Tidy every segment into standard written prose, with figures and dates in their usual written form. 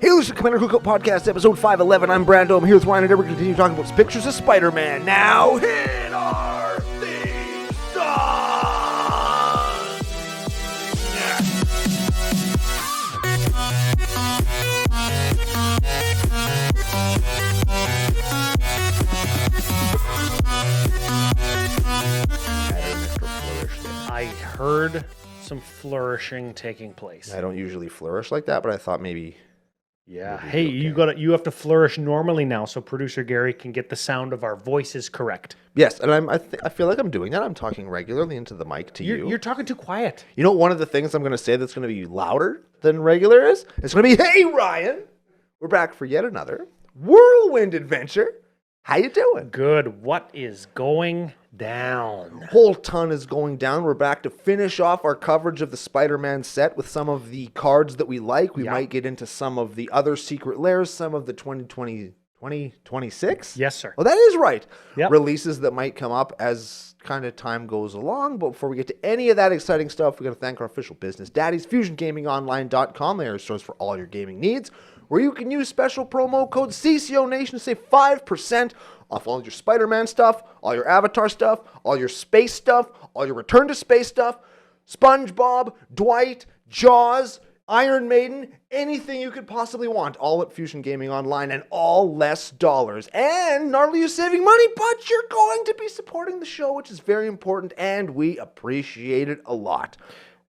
Hey, this is Commander Cookout Podcast, episode 511. I'm Brando. I'm here with Ryan, and we're going to continue talking about pictures of Spider-Man. Now, hit our theme song! I heard some flourishing taking place. I don't usually flourish like that, but I thought maybe... Yeah. Hey, you have to flourish normally now, so producer Gary can get the sound of our voices correct. Yes, and I feel like I'm doing that. I'm talking regularly into the mic to you. You're talking too quiet. You know, one of the things I'm going to say that's going to be louder than regular is, it's going to be, hey, Ryan, we're back for yet another whirlwind adventure. How you doing? Good. What is going down? Whole ton is going down. We're back to finish off our coverage of the Spider-Man set with some of the cards that we like. We might get into some of the other secret layers, some of the 2026? Yes, sir. Oh, that is right. Yep. Releases that might come up as kind of time goes along. But before we get to any of that exciting stuff, we're going to thank our official business daddies, FusionGamingOnline.com. They are a source for all your gaming needs, where you can use special promo code CCONation to save 5% off all your Spider-Man stuff, all your Avatar stuff, all your space stuff, all your Return to Space stuff, SpongeBob, Dwight, Jaws, Iron Maiden, anything you could possibly want, all at Fusion Gaming Online, and all less dollars. And not only are you saving money, but you're going to be supporting the show, which is very important, and we appreciate it a lot.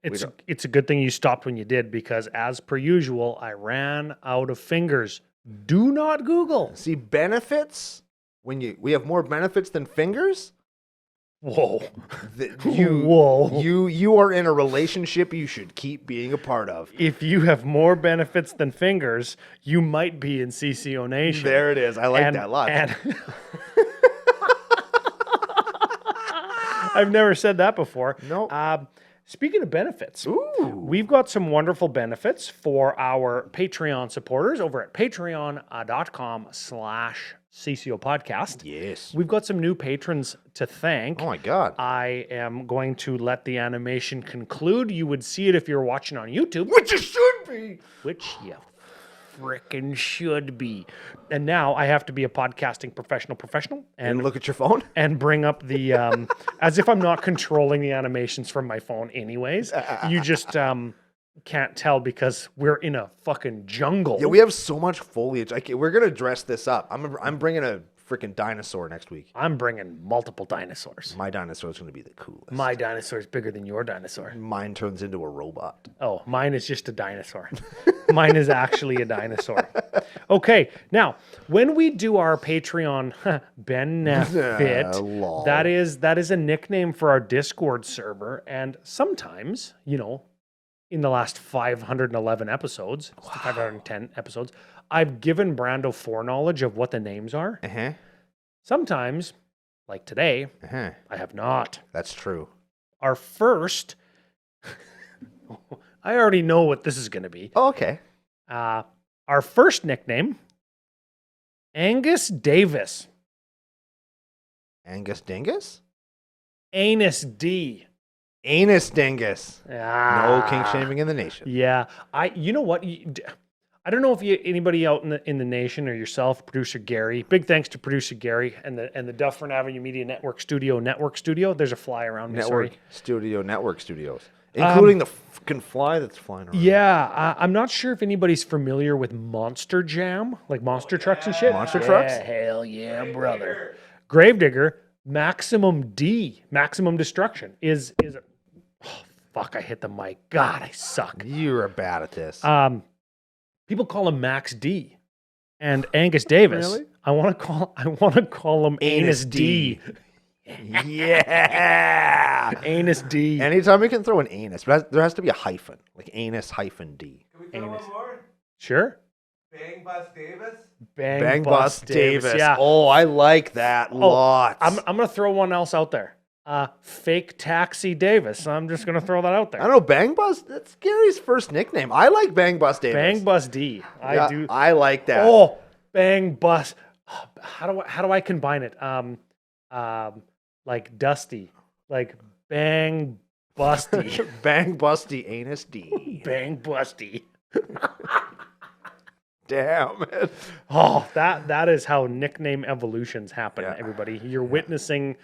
It's a good thing you stopped when you did, because as per usual, I ran out of fingers. Do not Google. See, benefits, we have more benefits than fingers. Whoa. Whoa. You are in a relationship you should keep being a part of. If you have more benefits than fingers, you might be in CCO Nation. There it is. I like that a lot. I've never said that before. No. Speaking of benefits, Ooh. we've got some wonderful benefits for our Patreon supporters over at patreon.com/CCO podcast. Yes. We've got some new patrons to thank. Oh my God. I am going to let the animation conclude. You would see it if you're watching on YouTube. Which it should be. Which you frickin' should be. And now I have to be a podcasting professional And look at your phone. and bring up the as if I'm not controlling the animations from my phone anyways. You just can't tell because we're in a fucking jungle. Yeah, we have so much foliage. We're gonna dress this up. I'm bringing a freaking dinosaur next week. I'm bringing multiple dinosaurs. My dinosaur is gonna be the coolest. My dinosaur is bigger than your dinosaur. Mine turns into a robot. Oh, mine is just a dinosaur. Mine is actually a dinosaur. Okay, now when we do our Patreon benefit, lol. that is a nickname for our Discord server, and sometimes, in the last 511 episodes, 510 episodes, I've given Brando foreknowledge of what the names are. Uh-huh. Sometimes, like today, Uh-huh. I have not. That's true. Our first, I already know what this is going to be. Oh, okay. Our first nickname, Angus Davis. Angus Dingus? Anus D. Anus Dingus. No kink Ah. shaming in the nation. Yeah. You know what? I don't know if anybody out in the nation or yourself, producer Gary. Big thanks to producer Gary and the Dufferin Avenue Media Network Studio. There's a fly around me. Network Sorry. Studios. Including the fucking fly that's flying around. Yeah, I'm not sure if anybody's familiar with Monster Jam, like monster trucks and shit. Monster trucks? Hell yeah, brother. Gravedigger, Maximum Destruction is. Oh, fuck! I hit the mic. God, I suck. You're bad at this. People call him Max D, and Angus Davis. Really? I want to call him Anus D. Yeah. Anus D. Anytime we can throw an anus, but there has to be a hyphen, like anus hyphen D. Can we throw Anus. one more? Sure. Bang Bus Davis? Bang Bus Davis. Yeah. Oh, I like that lots. I'm gonna throw one else out there. Fake Taxi Davis. I'm just gonna throw that out there. I don't know, Bang Bus, that's Gary's first nickname. I like Bang Bus Davis. Bang Bus D. Yeah, I like that. Oh, Bang Bus. How do I combine it? Like Dusty, like Bang Busty. Bang Busty Anus D. Bang Busty. Damn it. Oh, that is how nickname evolutions happen, Yeah. everybody. You're witnessing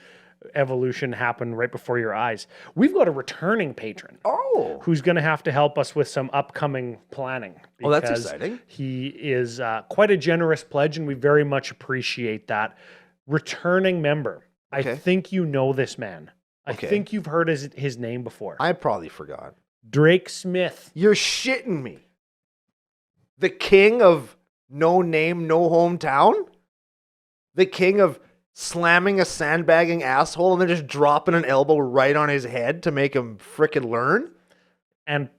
evolution happen right before your eyes. We've got a returning patron Oh. who's going to have to help us with some upcoming planning. Oh, that's because exciting. He is quite a generous pledge, and we very much appreciate that. Returning member. Okay. I think you know this man. I Okay. think you've heard his name before. I probably forgot. Drake Smith. You're shitting me. The king of no name, no hometown? The king of slamming a sandbagging asshole and then just dropping an elbow right on his head to make him frickin' learn? And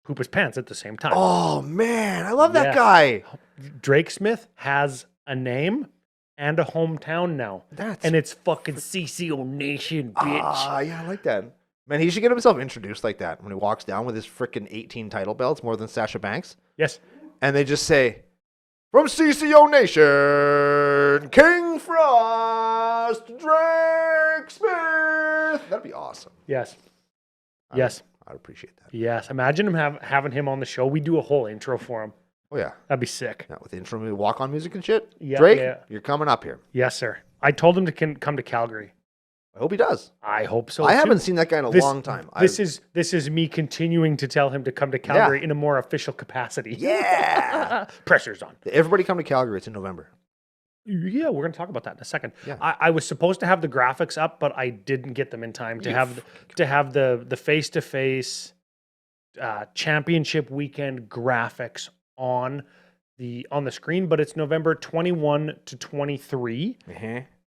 poop his pants at the same time. Oh, man. I love that Yes. guy. Drake Smith has a name and a hometown now. And it's fucking CCO Nation, bitch. Ah, yeah, I like that. Man, he should get himself introduced like that when he walks down with his frickin' 18 title belts, more than Sasha Banks. Yes. And they just say, from CCO Nation, King Frost, Drake Smith. That'd be awesome. Yes. Yes. I'd appreciate that. Yes. Imagine him having him on the show. We do a whole intro for him. Oh, yeah. That'd be sick. Yeah, with intro walk-on music and shit. Yeah, Drake, yeah. you're coming up here. Yes, sir. I told him to come to Calgary. I hope he does. I hope so. I too. haven't seen that guy in a long time. This is me continuing to tell him to come to Calgary in a more official capacity. Yeah. Pressure's on. Everybody come to Calgary. It's in November. Yeah, we're going to talk about that in a second. Yeah. I was supposed to have the graphics up, but I didn't get them in time to have the face-to-face championship weekend graphics on the screen. But it's November 21 to 23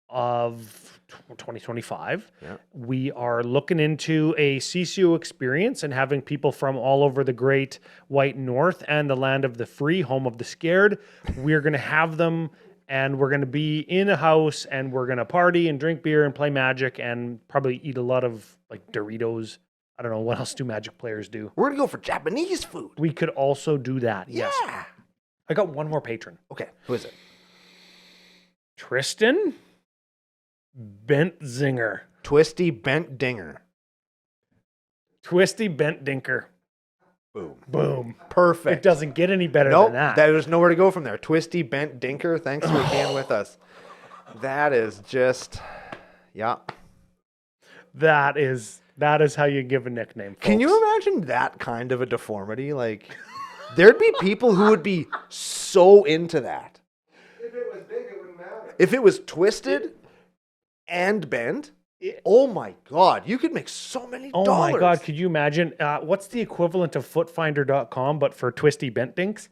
of 2025. Yeah. We are looking into a CCO experience and having people from all over the great white north and the land of the free, home of the scared. We're going to have them, and we're going to be in a house, and we're going to party and drink beer and play Magic and probably eat a lot of like Doritos. I don't know, what else do Magic players do? We're going to go for Japanese food. We could also do that. Yeah. Yes. I got one more patron. Okay. Who is it? Tristan Bentzinger. Twisty Bent Dinger. Twisty Bent Dinker. Boom. Boom. Perfect. It doesn't get any better Nope, than that. there's nowhere to go from there. Twisty Bent Dinker, thanks for being with us. That is just, yeah. That is how you give a nickname, folks. Can you imagine that kind of a deformity? Like, there'd be people who would be so into that. If it was big, it wouldn't matter. If it was twisted and bent, oh my God, you could make so many Oh dollars. my God, could you imagine? What's the equivalent of footfinder.com, but for twisty bent dinks?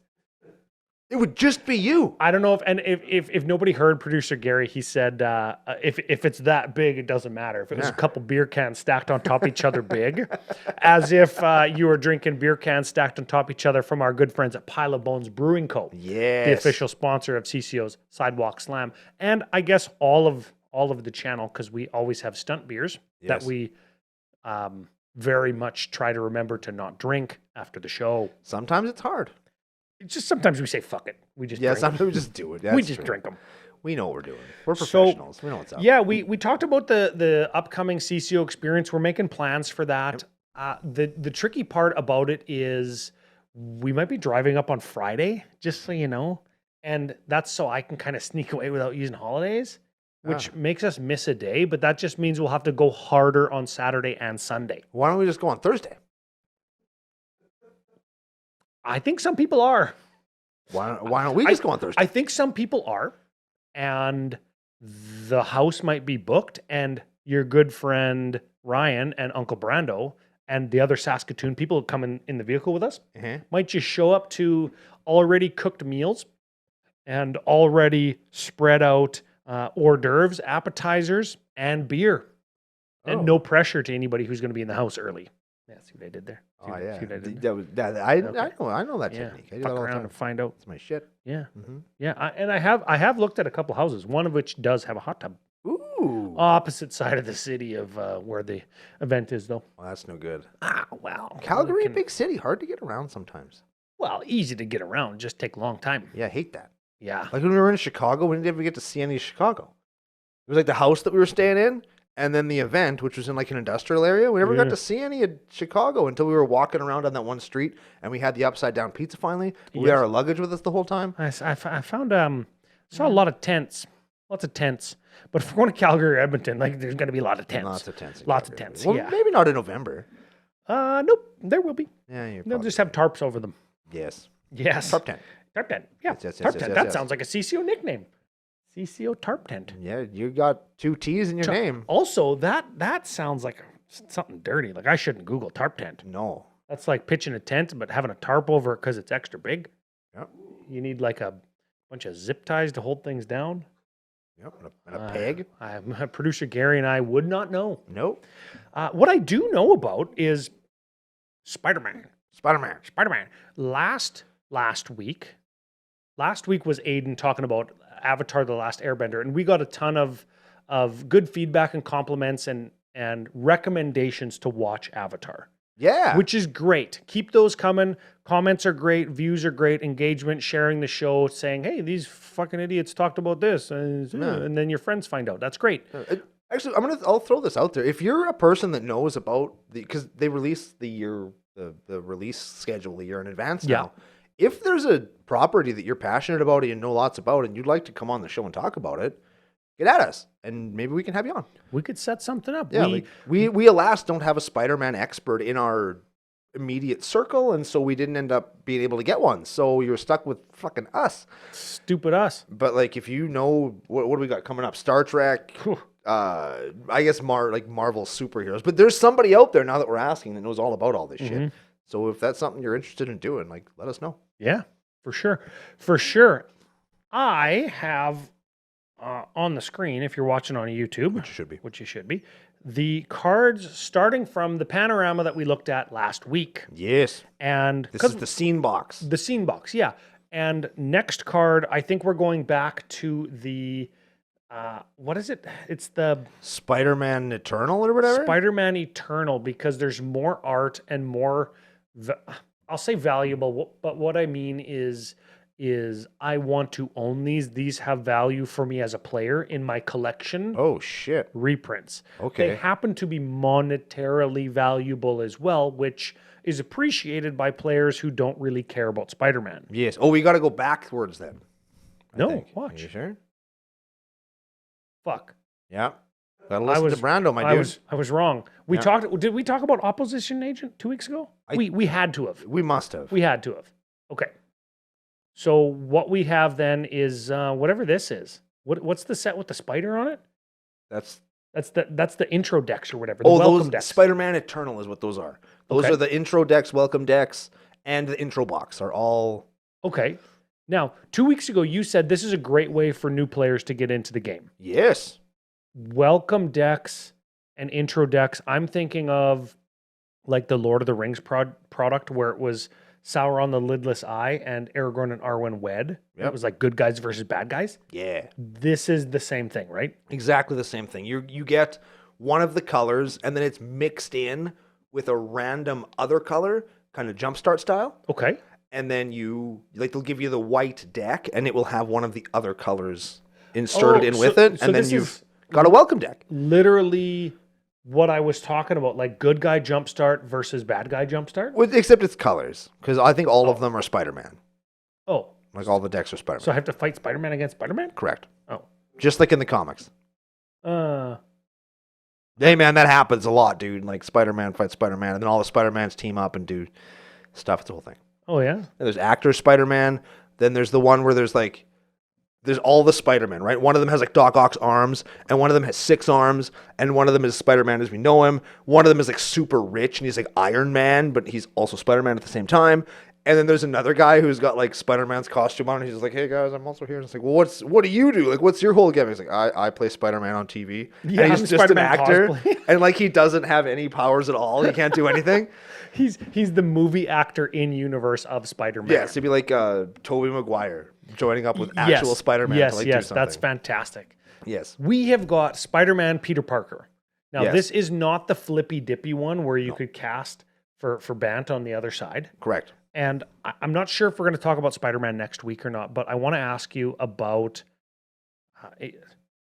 It would just be you. I don't know if nobody heard producer Gary, he said if it's that big, it doesn't matter. If it was a couple beer cans stacked on top of each other big, as if you were drinking beer cans stacked on top of each other from our good friends at Pile of Bones Brewing Co. Yes. The official sponsor of CCO's Sidewalk Slam. And I guess all of the channel, because we always have stunt beers that Yes. we very much try to remember to not drink after the show. Sometimes it's hard. It's just sometimes we say fuck it. We just drink 'em. Sometimes we just do it. We That's just true. drink them. We know what we're doing. We're So, professionals. We know what's up. Yeah, we talked about the upcoming CCO experience. We're making plans for that. The tricky part about it is we might be driving up on Friday, just so you know, and that's so I can kind of sneak away without using holidays, which makes us miss a day. But that just means we'll have to go harder on Saturday and Sunday. Why don't we just go on Thursday? I think some people are. Why don't we just go on Thursday? I think some people are, and the house might be booked, and your good friend Ryan and Uncle Brando and the other Saskatoon people who come in the vehicle with us might just show up to already cooked meals and already spread out hors d'oeuvres, appetizers, and beer. And no pressure to anybody who's going to be in the house early. Yeah, see what I did there? See Oh what- yeah, see what I did there? that was that. I Okay. I know that Yeah, technique. I do fuck that all the around time. and find out. It's my shit. Yeah, Mm-hmm. yeah. I have looked at a couple houses, one of which does have a hot tub. Ooh, Opposite side of the city of where the event is, though. well, that's no good. Wow. Calgary, big city, hard to get around sometimes. Well, easy to get around, just take a long time. Yeah, I hate that. Yeah. Like when we were in Chicago, we didn't ever get to see any of Chicago. It was like the house that we were staying in. and then the event, which was in like an industrial area. We never got to see any of Chicago until we were walking around on that one street, and we had the upside down pizza finally. We had our luggage with us the whole time. I found saw a lot of tents, lots of tents. But if we're going to Calgary or Edmonton, like there's going to be a lot of tents. Lots of tents. in Lots of Calgary. tents. Well, Yeah. maybe not in November. Nope. There will be. Yeah, you're They'll probably just have tarps over them. yes. Yes. Tarp tent. Tarp tent. Yeah. Yes, Tarp tent. yes, That yes. sounds like a CCO nickname. CCO tarp tent. Yeah, you got 2 T's in your name. Also, that sounds like something dirty. Like I shouldn't Google tarp tent. No. That's like pitching a tent, but having a tarp over it because it's extra big. Yep. You need like a bunch of zip ties to hold things down. Yep. And a peg. Producer Gary and I would not know. Nope. What I do know about is Spider-Man. Spider-Man. Spider-Man. Last week was Aiden talking about Avatar: The Last Airbender, and we got a ton of good feedback and compliments and recommendations to watch Avatar, Yeah. which is great. Keep those coming. Comments are great, views are great, engagement, sharing the show, saying, "Hey, these fucking idiots talked about this," and then your friends find out. That's great. Actually, I'll throw this out there. If you're a person that knows about because they release the release schedule a year in advance now. If there's a property that you're passionate about and you know lots about and you'd like to come on the show and talk about it, get at us and maybe we can have you on. We could set something up. Yeah, we alas don't have a Spider-Man expert in our immediate circle, and so we didn't end up being able to get one. So you're stuck with fucking us. Stupid us. But like, if you know what do we got coming up? Star Trek. I guess Marvel superheroes. But there's somebody out there now that we're asking that knows all about all this shit. So if that's something you're interested in doing, like, let us know. Yeah, for sure. For sure. I have on the screen, if you're watching on YouTube, which you should be, the cards starting from the panorama that we looked at last week. Yes. And this is the scene box. The scene box, yeah. And next card, I think we're going back to the what is it? It's the Spider-Man Eternal or whatever? Spider-Man Eternal, because there's more art and more I'll say valuable, but what I mean is I want to own these. These have value for me as a player in my collection. Oh, shit. Reprints. Okay. They happen to be monetarily valuable as well, which is appreciated by players who don't really care about Spider-Man. Yes. Oh, we got to go backwards then. I think. Watch. Are you sure? Fuck. Yeah. Gotta listen to Brando, my dude. I was wrong. We talked. Did we talk about Opposition Agent 2 weeks ago? We had to have. We must have. We had to have. Okay. So what we have then is whatever this is. What's the set with the spider on it? That's the intro decks or whatever. The welcome decks. Spider-Man Eternal is what those are. Those are the intro decks, welcome decks, and the intro box are all. Okay. Now, 2 weeks ago, you said this is a great way for new players to get into the game. Yes. Welcome decks and intro decks. I'm thinking of like the Lord of the Rings product where it was Sauron the Lidless Eye and Aragorn and Arwen wed. It was like good guys versus bad guys. Yeah. This is the same thing, right? Exactly the same thing. You get one of the colors and then it's mixed in with a random other color, kind of jumpstart style. Okay. And then they'll give you the white deck and it will have one of the other colors inserted in with it. So and then you've got a welcome deck. Literally what I was talking about, like good guy jumpstart versus bad guy jumpstart? Except it's colors, because I think all of them are Spider-Man. Oh. Like all the decks are Spider-Man. So I have to fight Spider-Man against Spider-Man? Correct. Oh. Just like in the comics. Hey, man, that happens a lot, dude. Like Spider-Man fights Spider-Man, and then all the Spider-Mans team up and do stuff. It's the whole thing. Oh, yeah? And there's actor Spider-Man. Then there's the one where there's all the Spider-Man, right? One of them has like Doc Ock's arms, and one of them has 6 arms, and one of them is Spider-Man as we know him. One of them is like super rich, and he's like Iron Man, but he's also Spider-Man at the same time. And then there's another guy who's got like Spider-Man's costume on, and he's like, "Hey guys, I'm also here." And it's like, "Well, what do you do? Like, what's your whole gimmick?" He's like, "I play Spider-Man on TV." Yeah, and I'm he's just an actor, cosplay. and like he doesn't have any powers at all. He can't do anything. He's the movie actor in universe of Spider-Man. Yes, he'd be like Tobey Maguire joining up with actual Spider-Man to like do something. That's fantastic. Yes. We have got Spider-Man Peter Parker. Now, Yes. this is not the flippy dippy one where you could cast for Bant on the other side. Correct. And I'm not sure if we're going to talk about Spider-Man next week or not, but I want to ask you about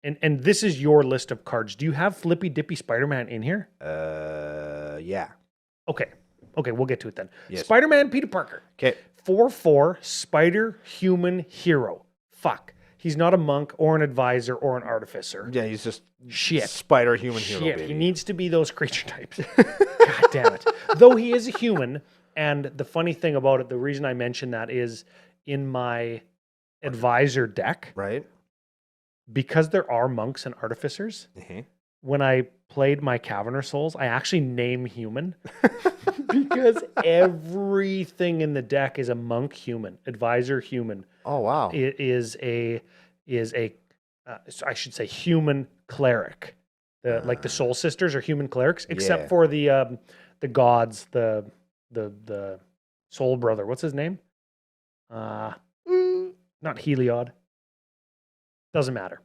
And this is your list of cards. Do you have Flippy Dippy Spider-Man in here? Yeah. Okay. Okay, we'll get to it then. Yes. Spider-Man Peter Parker. Okay. 4/4 Spider Human Hero. Fuck. He's not a monk or an advisor or an artificer. Yeah, he's just Shit. spider human hero, Shit, baby. he needs to be those creature types. God damn it. Though he is a human, and the funny thing about it, the reason I mention that is in my advisor deck, Right? because there are monks and artificers, when I played my Caverner Souls, I actually name human because everything in the deck is a monk human, advisor human. Oh, wow. It is I should say human cleric. Like the Soul Sisters are human clerics, except Yeah. for the gods, the Soul Brother. What's his name? Not Heliod. Doesn't matter.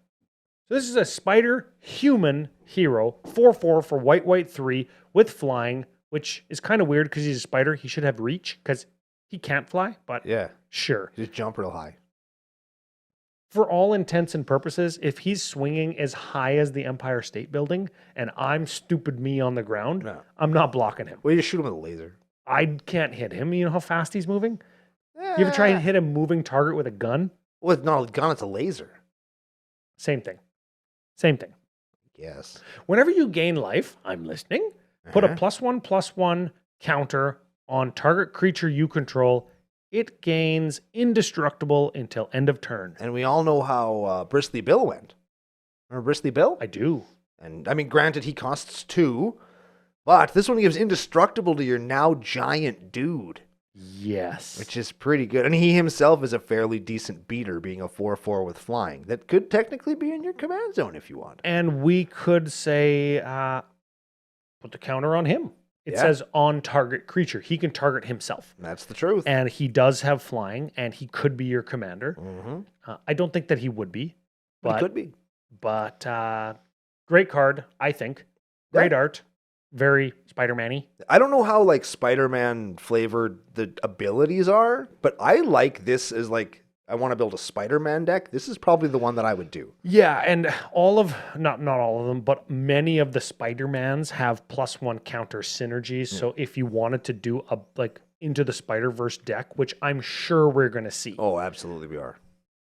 So this is a spider human hero, 4/4 for white 3 with flying, which is kind of weird because he's a spider. He should have reach because he can't fly, but Yeah. sure. Just jump real high. For all intents and purposes, if he's swinging as high as the Empire State Building and I'm stupid me on the ground, No. I'm not blocking him. Well, you just shoot him with a laser. I can't hit him. You know how fast he's moving? You ever try and hit a moving target with a gun? Well, it's not a gun, it's a laser. Same thing. Same thing. Yes. Whenever you gain life, I'm listening, put a Uh-huh. +1/+1 counter on target creature you control. It gains indestructible until end of turn. And we all know how Bristly Bill went. Remember Bristly Bill? I do. And I mean, granted, he costs 2, but this one gives indestructible to your now giant dude, Yes. which is pretty good. And he himself is a fairly decent beater, being a 4/4 with flying. That could technically be in your command zone if you want. And we could say, put the counter on him. It Yeah. says on target creature. He can target himself. That's the truth. And he does have flying, and he could be your commander. Mm-hmm. I don't think that he would be, But but it could be. Great card, I think. Great art. Very Spider-Man-y. I don't know how like Spider-Man flavored the abilities are, but I like this as like I want to build a Spider-Man deck. This is probably the one that I would do. Yeah, and all of not all of them, but many of the Spider-Mans have +1 counter synergies. So if you wanted to do a like into the Spider-Verse deck, which I'm sure we're going to see, Oh, absolutely we are.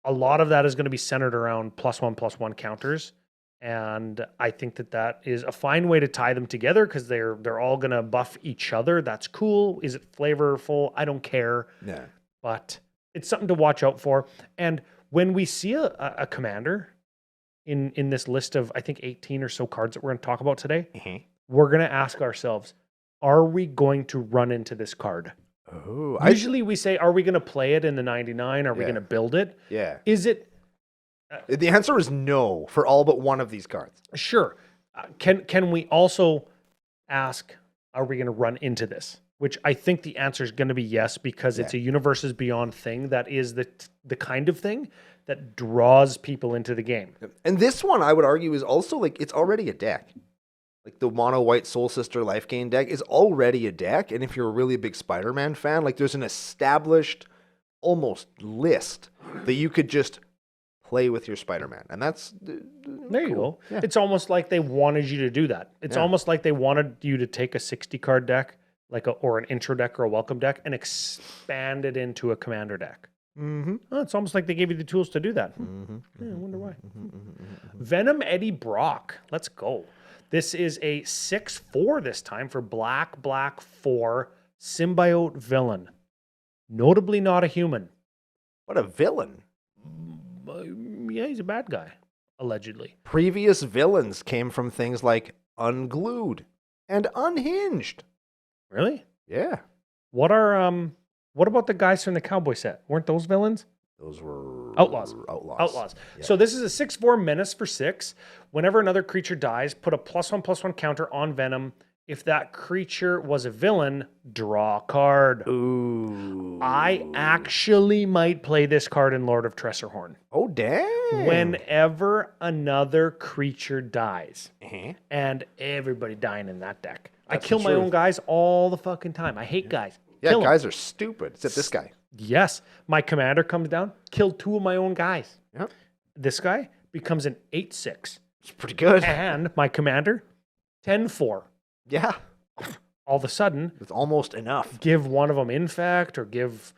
a lot of that is going to be centered around +1/+1 counters. And I think that is a fine way to tie them together because they're all going to buff each other. That's cool. Is it flavorful? I don't care. Yeah. But it's something to watch out for. And when we see a commander in this list of, I think, 18 or so cards that we're going to talk about today, we're going to ask ourselves, are we going to run into this card? Oh, Usually we say, are we going to play it in the 99? Are we Yeah. going to build it? yeah. Is it? The answer is no for all but one of these cards. Sure. Can we also ask, are we going to run into this? Which I think the answer is going to be yes, because it's a universes beyond thing that is the kind of thing that draws people into the game. And this one, I would argue, is also like it's already a deck. Like the mono white Soul Sister Life Gain deck is already a deck. And if you're a really big Spider-Man fan, like there's an established almost list that you could just play with your Spider-Man. And that's There you cool. go. Yeah. It's almost like they wanted you to do that. It's Yeah. almost like they wanted you to take a 60 card deck, or an intro deck or a welcome deck, and expand it into a commander deck. Mm-hmm. Oh, it's almost like they gave you the tools to do that. Mm-hmm. Yeah, I wonder why. Venom Eddie Brock. Let's go. This is a 6/4 this time for black 4 symbiote villain. Notably not a human. What a villain. Yeah, he's a bad guy, allegedly. Previous villains came from things like Unglued and Unhinged. Really? Yeah. What about the guys from the cowboy set? Weren't those villains? Those were Outlaws. Outlaws. Yeah. So this is a 6/4 menace for 6. Whenever another creature dies, put a +1/+1 counter on Venom. If that creature was a villain, draw a card. Ooh. I actually might play this card in Lord of Tressorhorn. Oh, dang. Whenever another creature dies, Uh-huh. and everybody dying in that deck. I That's kill the my own truth. guys all the fucking time. I hate guys. Yeah, Kill 'em. guys are stupid. Except this guy. Yes. My commander comes down, kill 2 of my own guys. Yep. This guy, becomes an 8/6. It's pretty good. And my commander, 10/4. Yeah. All of a sudden, It's almost enough. give one of them infect or give,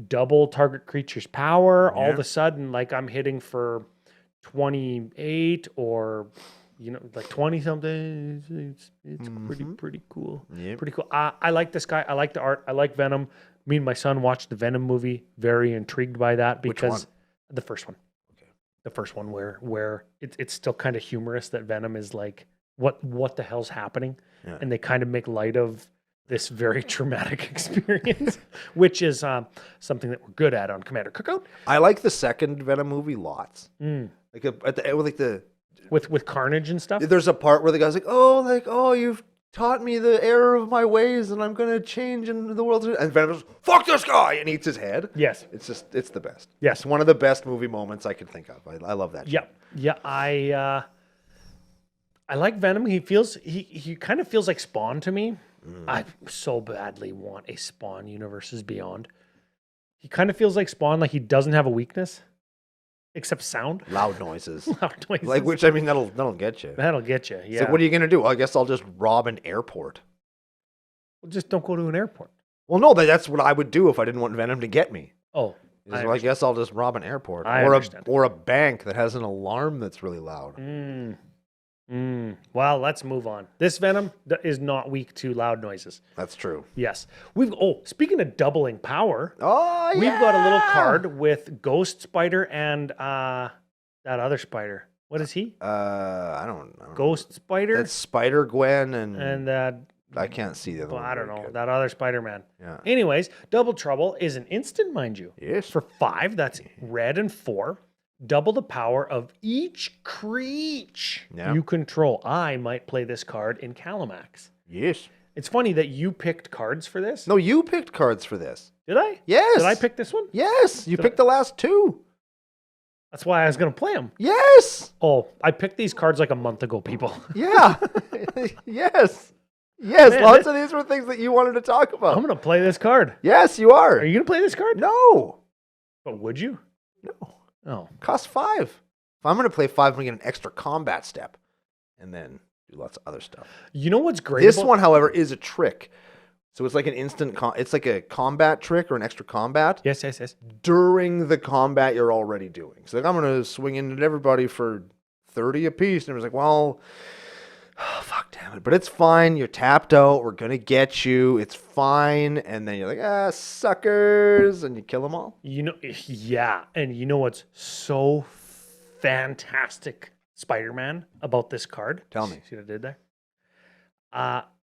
double target creature's power. All of Yeah. a sudden, like I'm hitting for 28 or, like 20 something. It's pretty cool. Yep. Pretty cool. I like this guy. I like the art. I like Venom. Me and my son watched the Venom movie. Very intrigued by that Which because one? the first one. Okay. The first one where it's still kind of humorous that Venom is like, what the hell's happening? Yeah. And they kind of make light of this very traumatic experience, which is something that we're good at on Commander Cookout. I like the second Venom movie lots. Mm. Like at the end, like With Carnage and stuff. there's a part where the guy's like, oh, you've taught me the error of my ways, and I'm gonna change in the world. And Venom goes, fuck this guy, and eats his head. Yes. It's the best. Yes. It's one of the best movie moments I can think of. I love that. Yeah. Yeah. I like Venom. He kind of feels like Spawn to me. I so badly want a Spawn Universes Beyond. He kind of feels like Spawn, like he doesn't have a weakness except sound. Loud noises. Loud noises. Like, which, I mean, that'll get you. That'll get you. It's Yeah. like, what are you gonna do? Well, I guess I'll just rob an airport. Well, just don't go to an airport. Well, no, that's what I would do if I didn't want Venom to get me. Oh, I guess I'll just rob an airport I or understand. or a bank that has an alarm that's really loud. Well, let's move on. This Venom is not weak to loud noises. That's true. Yes. Speaking of doubling power, Oh, yeah. we've got a little card with Ghost Spider and that other spider. What is he? I don't know. Ghost Spider That's Spider Gwen and that. I can't see the other Well, one. I don't very know, good. that other Spider-Man. Yeah. Anyways, Double Trouble is an instant, mind you. Yes. For 5, that's red and 4. Double the power of each creature Yeah. you control. I might play this card in Calamax. Yes. It's funny that you picked cards for this. No, you picked cards for this. Did I? Yes. Did I pick this one? Yes. You picked the last two. That's why I was going to play them. Yes. Oh, I picked these cards like a month ago, people. Yeah. Yes. Yes. Man, Lots of these were things that you wanted to talk I'm about. going to play this card. Yes, you are. Are you going to play this card? No. But would you? No. Oh. Cost 5. If I'm going to play 5, I'm going to get an extra combat step and then do lots of other stuff. You know what's great This about- one, however, is a trick. So it's like an instant, it's like a combat trick or an extra combat Yes. during the combat you're already doing. So like, I'm going to swing into everybody for 30 apiece. And it was like, well, fuck damn it. But it's fine. You're tapped out. We're going to get you. It's fine. And then you're like, suckers. And you kill them all. Yeah. And you know what's so fantastic, Spider-Man, about this card? Tell me. See what I did there?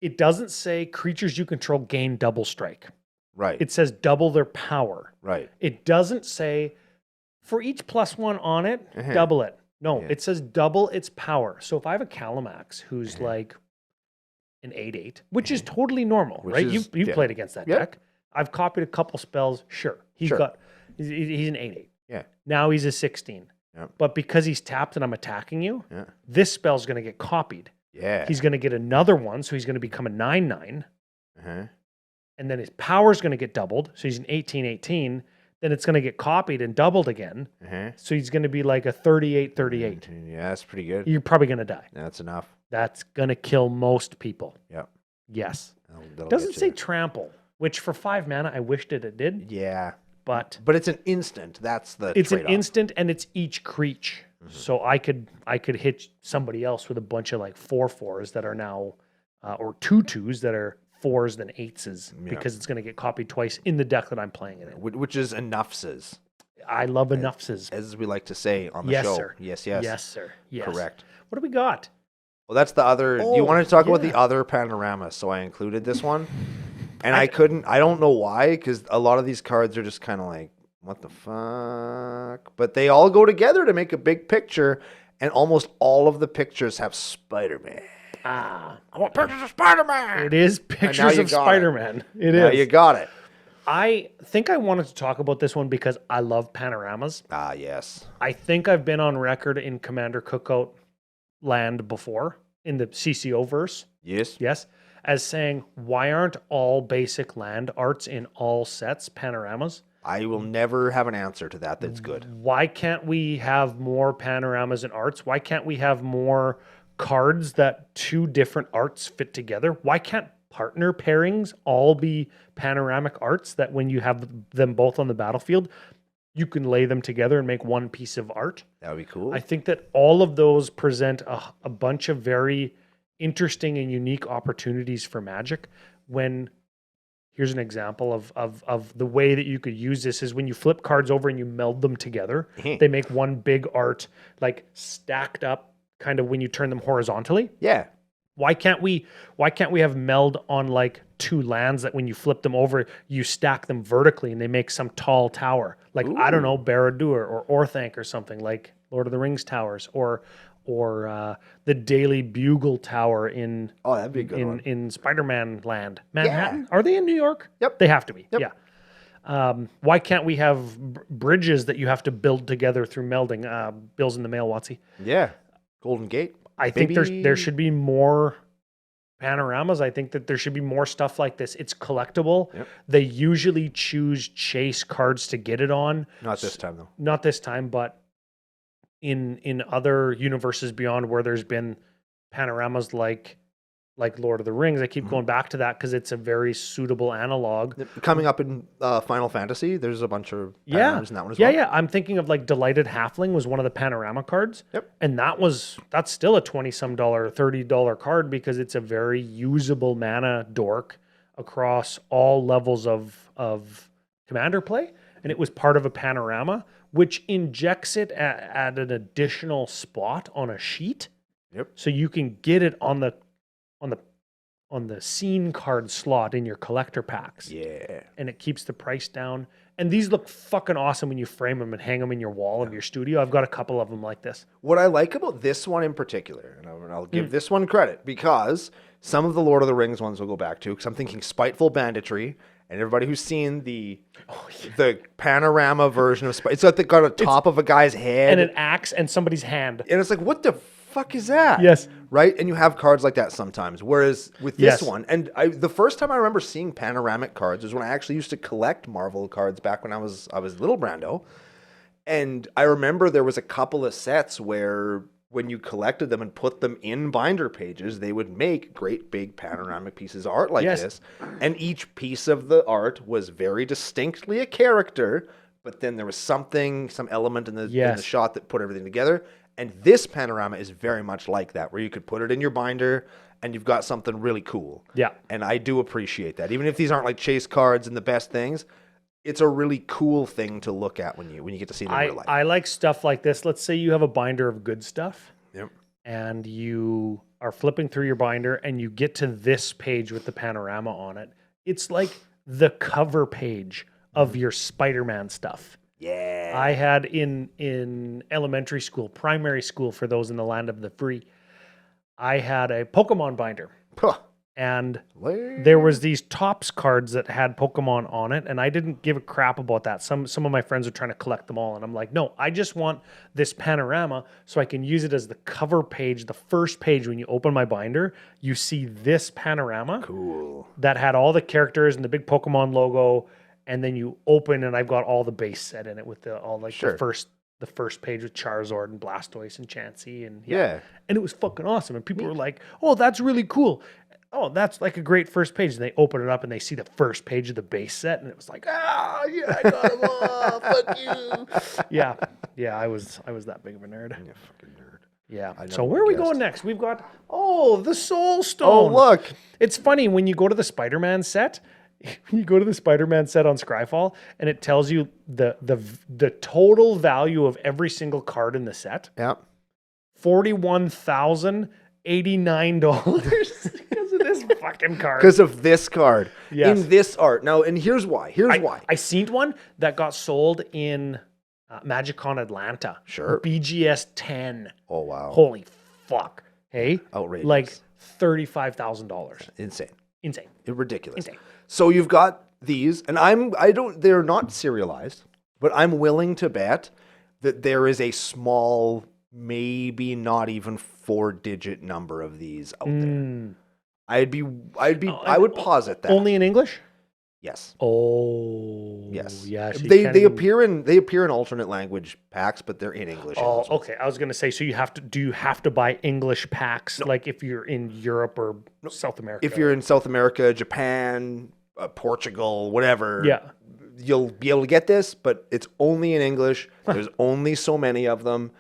It doesn't say creatures you control gain double strike. Right. It says double their power. right. It doesn't say for each +1 on it, Uh-huh. double it. No, Yeah. it says double its power. So if I have a Calamax who's like an 8/8, which is totally normal, Which right? is- You've yeah. played against that Yeah. deck. I've copied a couple spells. Sure. He's Sure. an 8/8. Yeah. Now he's a 16. Yeah. But because he's tapped and I'm attacking you, Yeah. this spell's going to get copied. Yeah. He's going to get another one, so he's going to become a 9/9. Uh-huh. And then his power's going to get doubled. So he's an 18/18. Then it's going to get copied and doubled again. Uh-huh. So he's going to be like a 38/38. Yeah, that's pretty good. You're probably going to die. That's enough. That's going to kill most people. Yep. Yes. That'll Doesn't get say you. trample, which for 5 mana, I wished it did. Yeah. But But it's an instant. That's the it's an trade-off. instant and it's each creature. So I could hit somebody else with a bunch of like 4/4s that are now, or 2/2s that are 4s than 8s because it's going to get copied twice in the deck that I'm playing it in. Which is enoughs, I love enoughs. as we like to say on the Yes, show. sir. Yes. Yes, sir. Yes. Correct. What do we got? Well, that's the other. Oh, you wanted to talk about yeah. the other panorama, so I included this one. And I couldn't. I don't know why, because a lot of these cards are just kind of like, what the fuck? But they all go together to make a big picture, and almost all of the pictures have Spider-Man. Ah, I want pictures of Spider-Man. it is pictures you of got it. Spider-Man. It is. Now you got it. I think I wanted to talk about this one because I love panoramas. Ah, yes. I think I've been on record in Commander Cookout land before in the CCO verse, Yes. yes, as saying, why aren't all basic land arts in all sets panoramas? I will never have an answer to that. That's good. Why can't we have more panoramas and arts? Why can't we have more cards that two different arts fit together? Why can't partner pairings all be panoramic arts that when you have them both on the battlefield, you can lay them together and make one piece of art? That would be cool. I think that all of those present a bunch of very interesting and unique opportunities for Magic. When here's an example of the way that you could use this is when you flip cards over and you meld them together, they make one big art, like stacked up kind of when you turn them horizontally. Yeah. Why can't we have meld on like two lands that when you flip them over, you stack them vertically and they make some tall tower? Like, I don't know, Barad-dûr or Orthanc or something like Lord of the Rings towers or the Daily Bugle Tower in that'd be a good one. in Spider-Man land. Manhattan? Are they in New York? Yep. They have to be. Yep. Yeah. Why can't we have bridges that you have to build together through melding? Bill's in the mail, Watsy. Yeah. Golden Gate. I think there should be more panoramas. I think that there should be more stuff like this. It's collectible. Yep. They usually choose chase cards to get it on. Not this time, though. Not this time, but in other universes beyond where there's been panoramas like Lord of the Rings. I keep going back to that because it's a very suitable analog. Coming up in Final Fantasy, there's a bunch of panoramas in that one as well. Yeah. I'm thinking of like Delighted Halfling was one of the panorama cards. Yep. And that's still a $20-some, $30 card because it's a very usable mana dork across all levels of commander play. And it was part of a panorama, which injects it at an additional spot on a sheet. Yep. So you can get it on the scene card slot in your collector packs. Yeah. And it keeps the price down. And these look fucking awesome when you frame them and hang them in your wall of your studio. I've got a couple of them like this. What I like about this one in particular, and I'll give this one credit, because some of the Lord of the Rings ones we'll go back to, because I'm thinking Spiteful Banditry, and everybody who's seen the panorama version of it's like they got a top of a guy's head. And an axe and somebody's hand. And it's like, what the fuck is that? Yes. Right? And you have cards like that sometimes. Whereas with this Yes. one, and the first time I remember seeing panoramic cards was when I actually used to collect Marvel cards back when I was little Brando. And I remember there was a couple of sets where when you collected them and put them in binder pages, they would make great big panoramic pieces of art like Yes. this. And each piece of the art was very distinctly a character, but then there was some element in the Yes. shot that put everything together. And this panorama is very much like that, where you could put it in your binder and you've got something really cool. Yeah. And I do appreciate that. Even if these aren't like chase cards and the best things, it's a really cool thing to look at when you get to see them in real life. I like stuff like this. Let's say you have a binder of good stuff. Yep. And you are flipping through your binder and you get to this page with the panorama on it. It's like the cover page of your Spider-Man stuff. Yeah. I had in elementary school, primary school for those in the land of the free, I had a Pokemon binder. Huh. And Where? there was these Topps cards that had Pokemon on it, and I didn't give a crap about that. Some of my friends are trying to collect them all, and I'm like, no, I just want this panorama so I can use it as the cover page, the first page when you open my binder, you see this panorama Cool. that had all the characters and the big Pokemon logo, and then you open and I've got all the base set in it with Sure. the first page with Charizard and Blastoise and Chansey and Yeah. and it was fucking awesome. And people were like, "Oh, that's really cool. Oh, that's like a great first page." And they open it up and they see the first page of the base set, and it was like, "Ah, yeah, I got them all. Fuck you." Yeah. I was that big of a nerd. You fucking nerd. Yeah. I So never where are we guessed. going next? We've got the Soul Oh, Stone. look. It's funny when you go to the Spider-Man set. You go to the Spider-Man set on Scryfall, and it tells you the total value of every single card in the set. Yeah. $41,089 because of this fucking card. Because of this card. Yes. In this art. Now, and here's why. Why. I seen one that got sold in MagicCon Atlanta. Sure. BGS 10. Oh, wow. Holy fuck. Hey? Outrageous. Like $35,000. Insane. Insane. Ridiculous. Insane. So you've got these, and they're not serialized, but I'm willing to bet that there is a small, maybe not even 4-digit number of these out there. I would posit that. Only in English? Yes. Oh, Yes. yeah. So you They can't they even- appear in alternate language packs, but they're in English. in Oh, those ones. okay. I was gonna say, so do you have to buy English packs like if you're in Europe or South America? If you're in South America, Japan, Portugal, whatever, Yeah. you'll be able to get this, but it's only in English. There's only so many of them,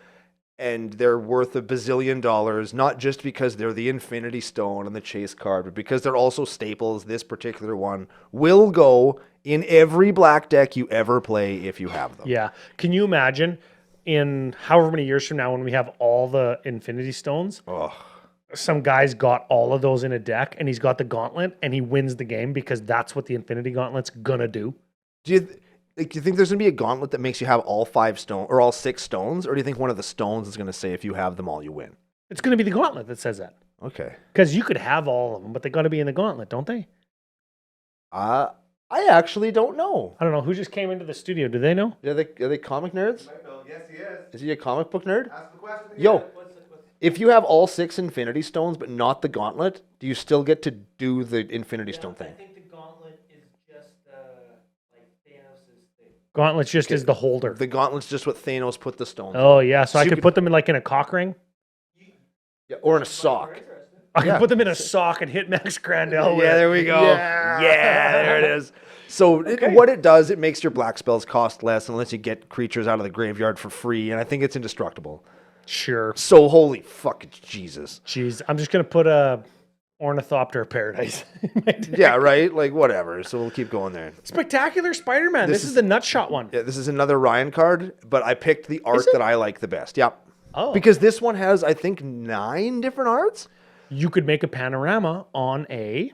and they're worth $1 bazillion, not just because they're the Infinity Stone and the Chase card, but because they're also staples. This particular one will go in every black deck you ever play if you have them. Yeah. Can you imagine in however many years from now when we have all the Infinity Stones? Oh, Some guy's got all of those in a deck and he's got the gauntlet and he wins the game because that's what the Infinity Gauntlet's gonna do. do you think there's gonna be a gauntlet that makes you have all 5 stone or all 6 stones, or do you think one of the stones is gonna say if you have them all, you win? It's gonna be the gauntlet that says that. Okay. Because you could have all of them, but they gotta be in the gauntlet, don't they? I actually don't know. I don't know. Who just came into the studio? Do they know? Are they comic nerds? Might know. Yes, he is. Is he a comic book nerd? Ask the question again. Yo, if you have all 6 Infinity Stones but not the gauntlet, do you still get to do the Infinity Stone thing? think the gauntlet is just like Thanos' thing. Gauntlet's just is the holder. The gauntlet's just what Thanos put the stones. Oh yeah, so So I you could could- put them in like in a cock ring. Yeah, or in a sock. I could Yeah. put them in a sock and hit Max Grandel. with Yeah, it. there we go. Yeah, there it is. So what it does, it makes your black spells cost less and lets you get creatures out of the graveyard for free, and I think it's indestructible. Sure. So holy fucking Jesus. Jeez, I'm just gonna put a Ornithopter Paradise. in my deck. Yeah, right? Like whatever. So we'll keep going there. Spectacular Spider-Man. This is the Nutshot one. Yeah, this is another Ryan card, but I picked the art it? that I like the best. Yep. Oh. Because this one has, I think, 9 different arts. You could make a panorama on a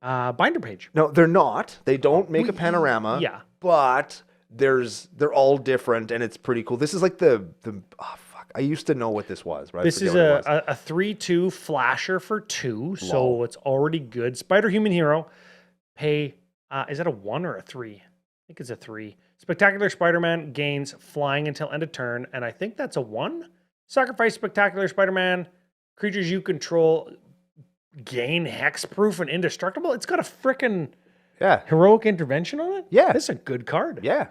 binder page. No, they're not. They don't make a panorama. yeah. But they're all different, and it's pretty cool. This is like the oh fuck. I used to know what this was, right? I This forget is what it was. a 3/2 flasher for 2, so Lol. it's already good. Spider Human Hero, pay. Is that a 1 or a 3? I think it's a 3. Spectacular Spider-Man gains flying until end of turn, and I think that's a 1. Sacrifice Spectacular Spider-Man. Creatures you control gain hexproof and indestructible. It's got a frickin' Yeah. heroic intervention on it. Yeah. This is a good card. Yeah.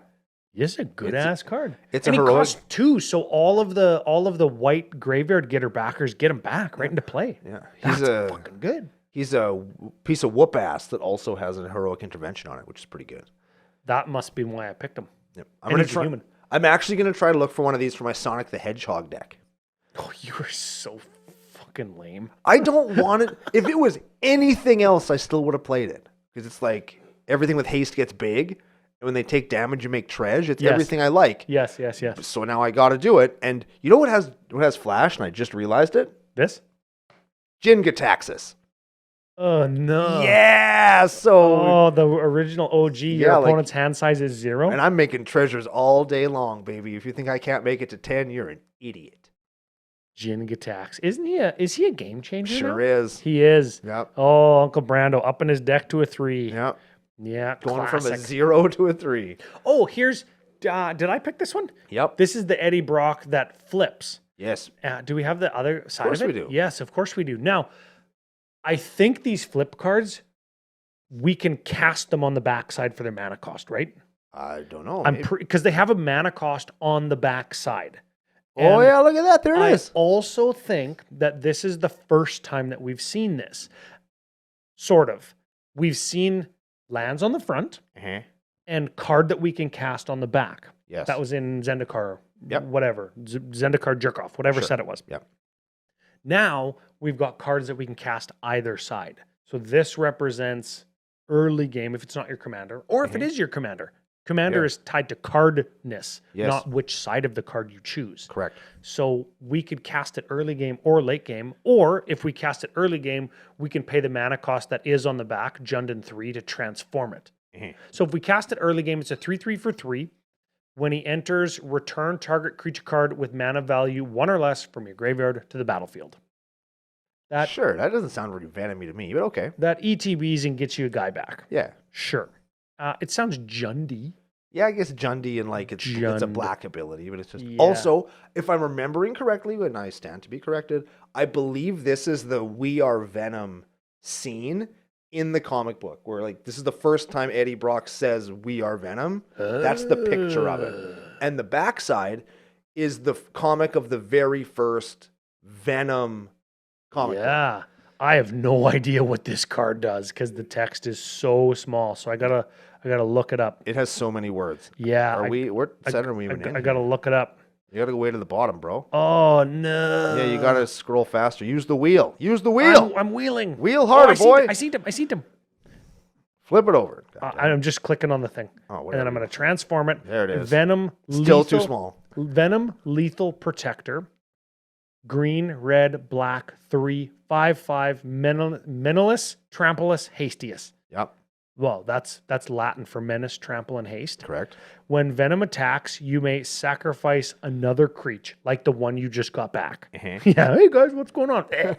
This is a good ass card. it's and a it heroic- costs 2, so all of the white graveyard getter backers get them back right into play. Yeah. That's fucking good. He's a piece of whoop ass that also has a heroic intervention on it, which is pretty good. That must be why I picked him. Yep. And he's a human. I'm actually gonna try to look for one of these for my Sonic the Hedgehog deck. Oh, you are so fucking lame. I don't want it. If it was anything else, I still would have played it. Because it's like everything with haste gets big. And when they take damage, you make treasure. It's Yes. everything I like. Yes. So now I got to do it. And you know what has flash? And I just realized it. This? Jin-Gitaxias. Oh no. Yeah. So Oh, the original OG. Your Yeah, like- opponent's hand size is 0. and I'm making treasures all day long, baby. If you think I can't make it to 10, you're an idiot. Jin-Gitax. Is he a game changer? Sure now? is. He is. Yep. Oh, Uncle Brando up in his deck to a 3. Yep. Yeah. Going from a classic. 0 to a 3. Oh, here's. Did I pick this one? Yep. This is the Eddie Brock that flips. Yes. Do we have the other side of course it? we do. Yes, of course we do. Now, I think these flip cards, we can cast them on the backside for their mana cost, right? I don't know. I'm maybe. because they have a mana cost on the backside. Oh, And yeah. Look at that. There it I is. also think that this is the first time that we've seen this. Sort of. We've seen lands on the front Uh-huh. and card that we can cast on the back. Yes. That was in Zendikar, Yep. whatever. Zendikar Jerkoff, whatever Sure. set it was. Yep. Now we've got cards that we can cast either side. So this represents early game if it's not your commander, or if it is your commander. Commander Yeah. is tied to cardness, Yes. not which side of the card you choose. Correct. So we could cast it early game or late game, or if we cast it early game, we can pay the mana cost that is on the back, Jundin 3, to transform it. Mhm. So if we cast it early game, it's a 3/3 for 3. When he enters, return target creature card with mana value 1 or less from your graveyard to the battlefield. That Sure. That doesn't sound very Venom-y to me, but okay. that ETBs and gets you a guy back. Yeah. Sure. It sounds Jundy. Yeah, I guess Jundy and like it's a Jund. black ability, but it's just Yeah. also, if I'm remembering correctly, and I stand to be corrected, I believe this is the We Are Venom scene in the comic book, where like this is the first time Eddie Brock says we are Venom. That's the picture of it. And the backside is the comic of the very first Venom comic book. Yeah. I have no idea what this card does because the text is so small. So I gotta look it up. It has so many words. Yeah. What set are we even in? I gotta look it up. You gotta go way to the bottom, bro. Oh no. Yeah, you gotta scroll faster. Use the wheel. Use the wheel. I'm wheeling. Wheel harder, boy. I seen him. Flip it over. I'm just clicking on the thing. Oh, and whatever then I'm you going to transform it. There it is. Venom. Still too small. Venom Lethal Protector. Green, red, black, 3, 5, Menelus, Trampulus, Hastius. Yep, Well, that's Latin for menace, trample, and haste. correct. When Venom attacks, you may sacrifice another creature, like the one you just got back. Uh-huh. Yeah, hey guys, what's going on? Yeah.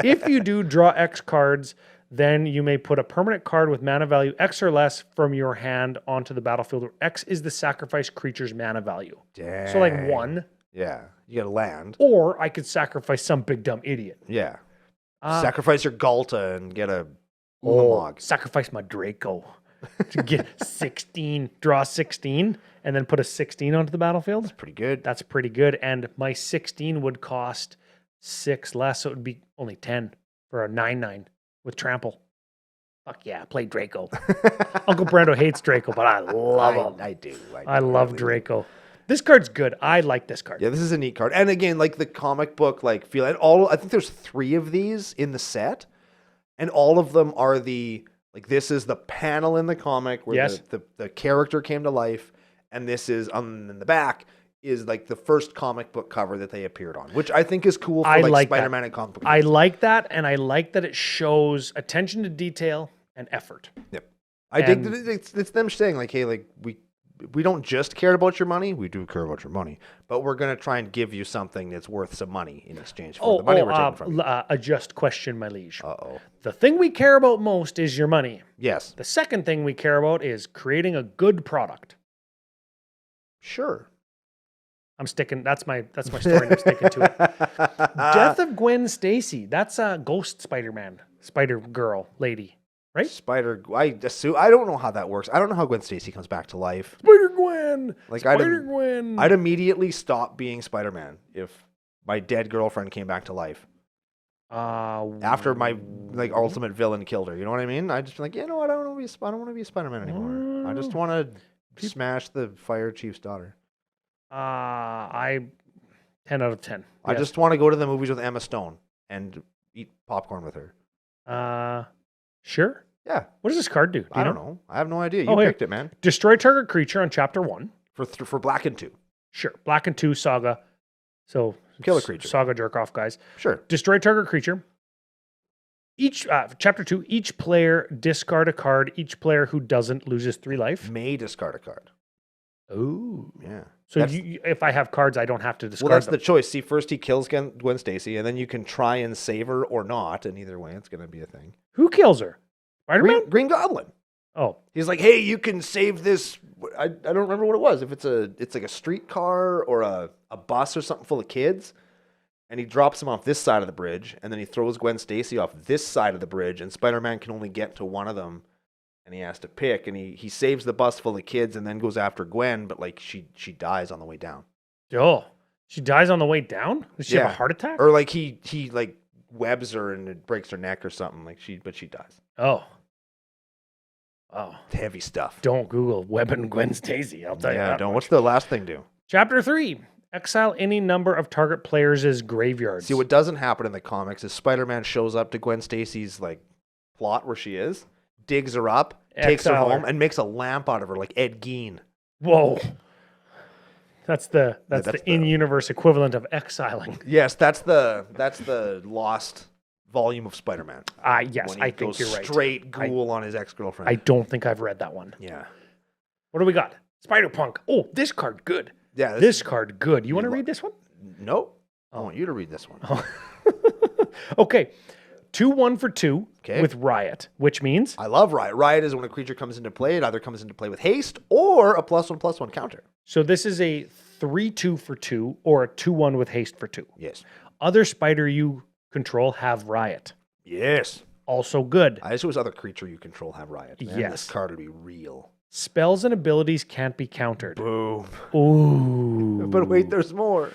If you do draw X cards, then you may put a permanent card with mana value X or less from your hand onto the battlefield, where X is the sacrifice creature's mana value. Dang. So like 1, Yeah, you gotta land. or I could sacrifice some big dumb idiot. Yeah. Uh, Sacrifice your Galta and get a Ulamog. Sacrifice my Draco to get 16, draw 16, and then put a 16 onto the battlefield. Pretty good. That's pretty good. And my 16 would cost 6 less, so it would be only 10 for a 9/9 with trample. Fuck yeah, play Draco. Uncle Brando hates Draco, but I love him. I do. I love Draco. This card's good. I like this card. Yeah, this is a neat card. And again, like the comic book, like feel and all. I think there's 3 of these in the set, and all of them are this is the panel in the comic where Yes. the character came to life, and this is in the back is like the first comic book cover that they appeared on, which I think is cool for I like that. Spider-Man and comic book. I like that, and I like that it shows attention to detail and effort. Yep. I dig And- that it's them saying like, hey, like we don't just care about your money. We do care about your money, but we're gonna try and give you something that's worth some money in exchange for the money we're taking from you. A just question, my liege. Uh-oh. The thing we care about most is your money. Yes. The second thing we care about is creating a good product. Sure. I'm sticking. That's my story. And I'm sticking to it. Death of Gwen Stacy. That's a ghost Spider-Man, Spider Girl lady, right? Spider. I assume. I don't know how that works. I don't know how Gwen Stacy comes back to life. Spider Gwen. Like Spider Gwen. I'd immediately stop being Spider-Man if my dead girlfriend came back to life after my ultimate villain killed her. You know what I mean? I just be like, no, I don't want to be a Spider-Man anymore. I just want to smash the fire chief's daughter. I 10 out of 10. I Yes. just want to go to the movies with Emma Stone and eat popcorn with her. Sure. Yeah. What does this card do? I don't know. I have no idea. You Oh, here. picked it, man. Destroy target creature on chapter 1. For Black and 2. Sure. Black and 2 Saga. So Kill a creature. Saga jerk off, guys. Sure. Destroy target creature. Each chapter 2, each player discard a card. Each player who doesn't loses 3 life. May discard a card. Oh. Yeah. So That's- if I have cards, I don't have to discard Well, that's them. the choice. See, first he kills Gwen Stacy, and then you can try and save her or not, and either way, it's going to be a thing. Who kills her? Spider-Man? Green Goblin. Oh. He's like, hey, you can save this. I don't remember what it was. If it's like a streetcar or a bus or something full of kids, and he drops him off this side of the bridge, and then he throws Gwen Stacy off this side of the bridge, and Spider-Man can only get to one of them, and he has to pick, and he saves the bus full of kids, and then goes after Gwen, but like she dies on the way down. Oh. She dies on the way down? Does she have a Yeah. heart attack? Or like he like webs her and it breaks her neck or something. But she dies. Oh. Oh. Heavy stuff. Don't Google Weapon Gwen Stacy. I'll tell you Yeah, that. don't. much. What's the last thing do? Chapter 3. Exile any number of target players' graveyards. See, what doesn't happen in the comics is Spider-Man shows up to Gwen Stacy's like plot where she is, digs her up, takes her Exile her. home, and makes a lamp out of her like Ed Gein. Whoa. That's the that's the the- in-universe equivalent of exiling. Yes, that's the lost volume of Spider-Man. Yes, When he I think goes you're right. straight ghoul on his ex-girlfriend. I don't think I've read that one. Yeah. What do we got? Spider-Punk. Oh, this card good. Yeah. This card good. You want to read this one? Nope. I want you to read this one. Okay. 2-1 for 2 Okay. with Riot, which means I love Riot. Riot is when a creature comes into play. It either comes into play with haste or a +1/+1 counter. so this is a 3-2 for 2 or a 2-1 with haste for 2. Yes. Other spider you control have Riot. Yes. also good. I just wish other creature you control have Riot. Man, Yes. This card would be real. Spells and abilities can't be countered. Boom. Ooh. But wait, there's more.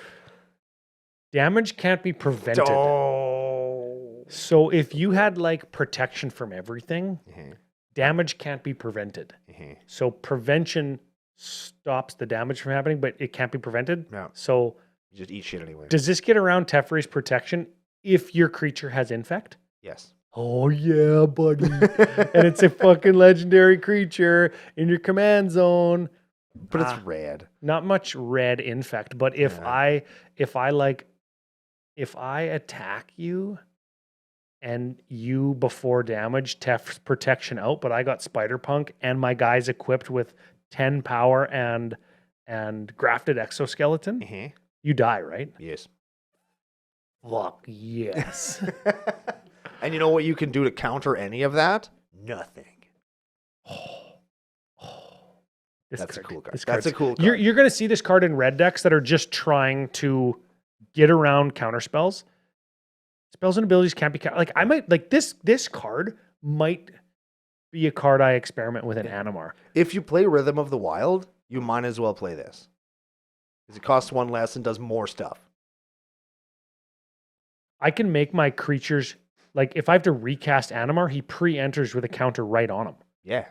Damage can't be prevented. Oh. So if you had like protection from everything, Mhm, damage can't be prevented. mhm. So prevention stops the damage from happening, but it can't be prevented. Yeah. So You just eat shit anyway. does this get around Teferi's protection if your creature has infect? Yes. Oh yeah, buddy. And it's a fucking legendary creature in your command zone. But it's Ah. red. Not much red infect, but if Yeah. if I attack you and you before damage Tef's protection out, but I got Spider Punk and my guy's equipped with 10 power and grafted exoskeleton, Mhm. you die, right? Yes. Fuck yes. And you know what you can do to counter any of that? Nothing. This That's a cool card. this That's a card's- cool card. You're going to see this card in red decks that are just trying to get around counter spells. Spells and abilities can't be like I might like this card might be a card I experiment with in Animar. If you play Rhythm of the Wild, you might as well play this. Because it costs one less and does more stuff. I can make my creatures like if I have to recast Animar, he pre-enters with a counter right on him. Yeah.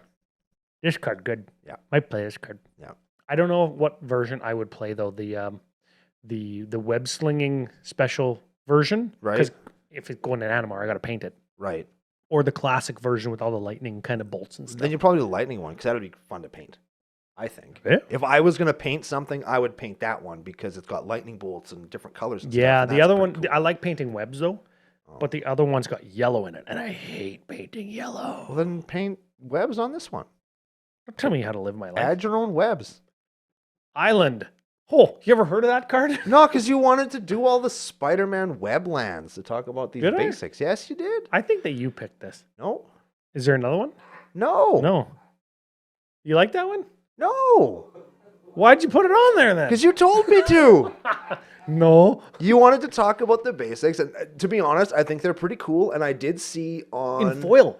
This card good. Yeah. Might play this card. Yeah. I don't know what version I would play though. The web slinging special version. Right. Because if it's going in Animar, I got to paint it. Right. Or the classic version with all the lightning kind of bolts and stuff. Then you probably do the lightning one because that would be fun to paint. I think. Yeah. If I was going to paint something, I would paint that one because it's got lightning bolts and different colors. And Yeah, stuff, and the that's other pretty one, cool. I like painting webs though, Oh. but the other one's got yellow in it, and I hate painting yellow. Well, then paint webs on this one. Don't tell me how to live my life. Add your own webs. Island. Oh, you ever heard of that card? No, because you wanted to do all the Spider-Man weblands to talk about these Did I? basics. Yes, you did. I think that you picked this. No. Is there another one? No. No. You like that one? No. Why'd you put it on there then? Because you told me to. No. You wanted to talk about the basics. And to be honest, I think they're pretty cool. And I did see on... In foil.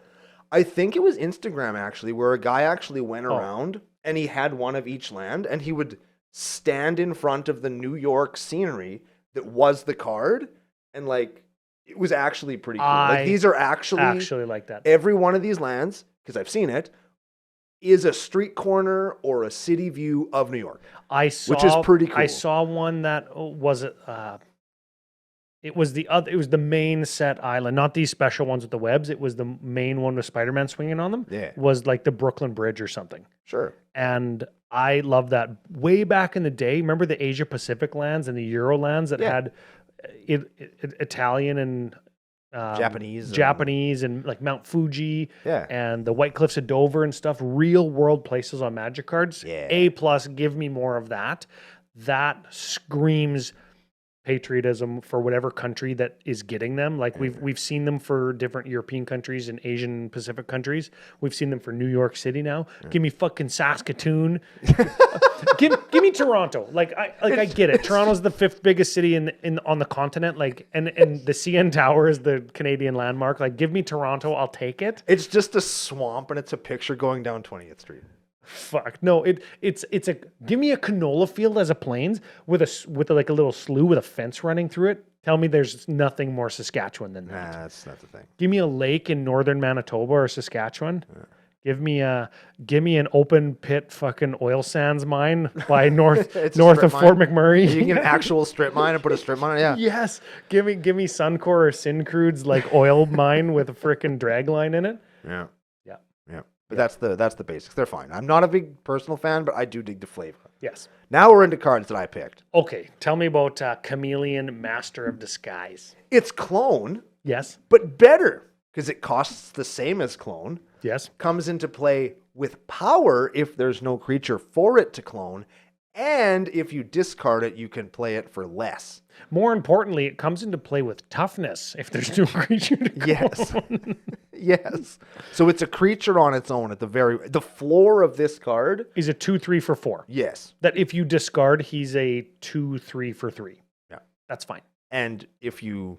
I think it was Instagram actually, where a guy actually went Oh. around and he had one of each land and he would stand in front of the New York scenery that was the card. And like, it was actually pretty cool. I Like these are actually like that. every one of these lands, because I've seen it, is a street corner or a city view of New York. I saw, which is pretty cool. I saw one that was it was the other. It was the main set island, not these special ones with the webs. It was the main one with Spider-Man swinging on them. Yeah. Was like the Brooklyn Bridge or something. Sure. And I love that. Way back in the day, remember the Asia Pacific lands and the Euro lands that Yeah. had Italian and Japanese and like Mount Fuji Yeah. and the White Cliffs of Dover and stuff. Real world places on Magic cards. Yeah. A plus. Give me more of that. That screams patriotism for whatever country that is getting them. Like we've seen them for different European countries and Asian Pacific countries. We've seen them for New York City now. Give me fucking Saskatoon. give me Toronto. Like I get it. Toronto's the fifth biggest city in on the continent. Like and the CN Tower is the Canadian landmark. Like give me Toronto. I'll take it. It's just a swamp and it's a picture going down 20th Street. Fuck no! It's a give me a canola field as a plains with like a little slough with a fence running through it. Tell me there's nothing more Saskatchewan than that. Nah, that's not the thing. Give me a lake in northern Manitoba or Saskatchewan. Give me an open pit fucking oil sands mine by north It's a north strip of Fort mine. McMurray. You can get an actual strip mine and put a strip mine. Yeah. Yes, give me Suncor or Syncrude's like oil mine with a freaking drag line in it. Yeah. Yeah. Yeah. But that's the basics. They're fine. I'm not a big personal fan, but I do dig the flavor. Yes. Now we're into cards that I picked. Okay, tell me about Chameleon Master of Disguise. It's clone, Yes. but better because it costs the same as clone. Yes. Comes into play with power if there's no creature for it to clone. And if you discard it, you can play it for less. More importantly, it comes into play with toughness if there's no creature to Yes. clone. Yes. So it's a creature on its own at the floor of this card. He's a 2/3 for 4. Yes. That if you discard, he's a 2/3 for 3. Yeah. That's fine. And if you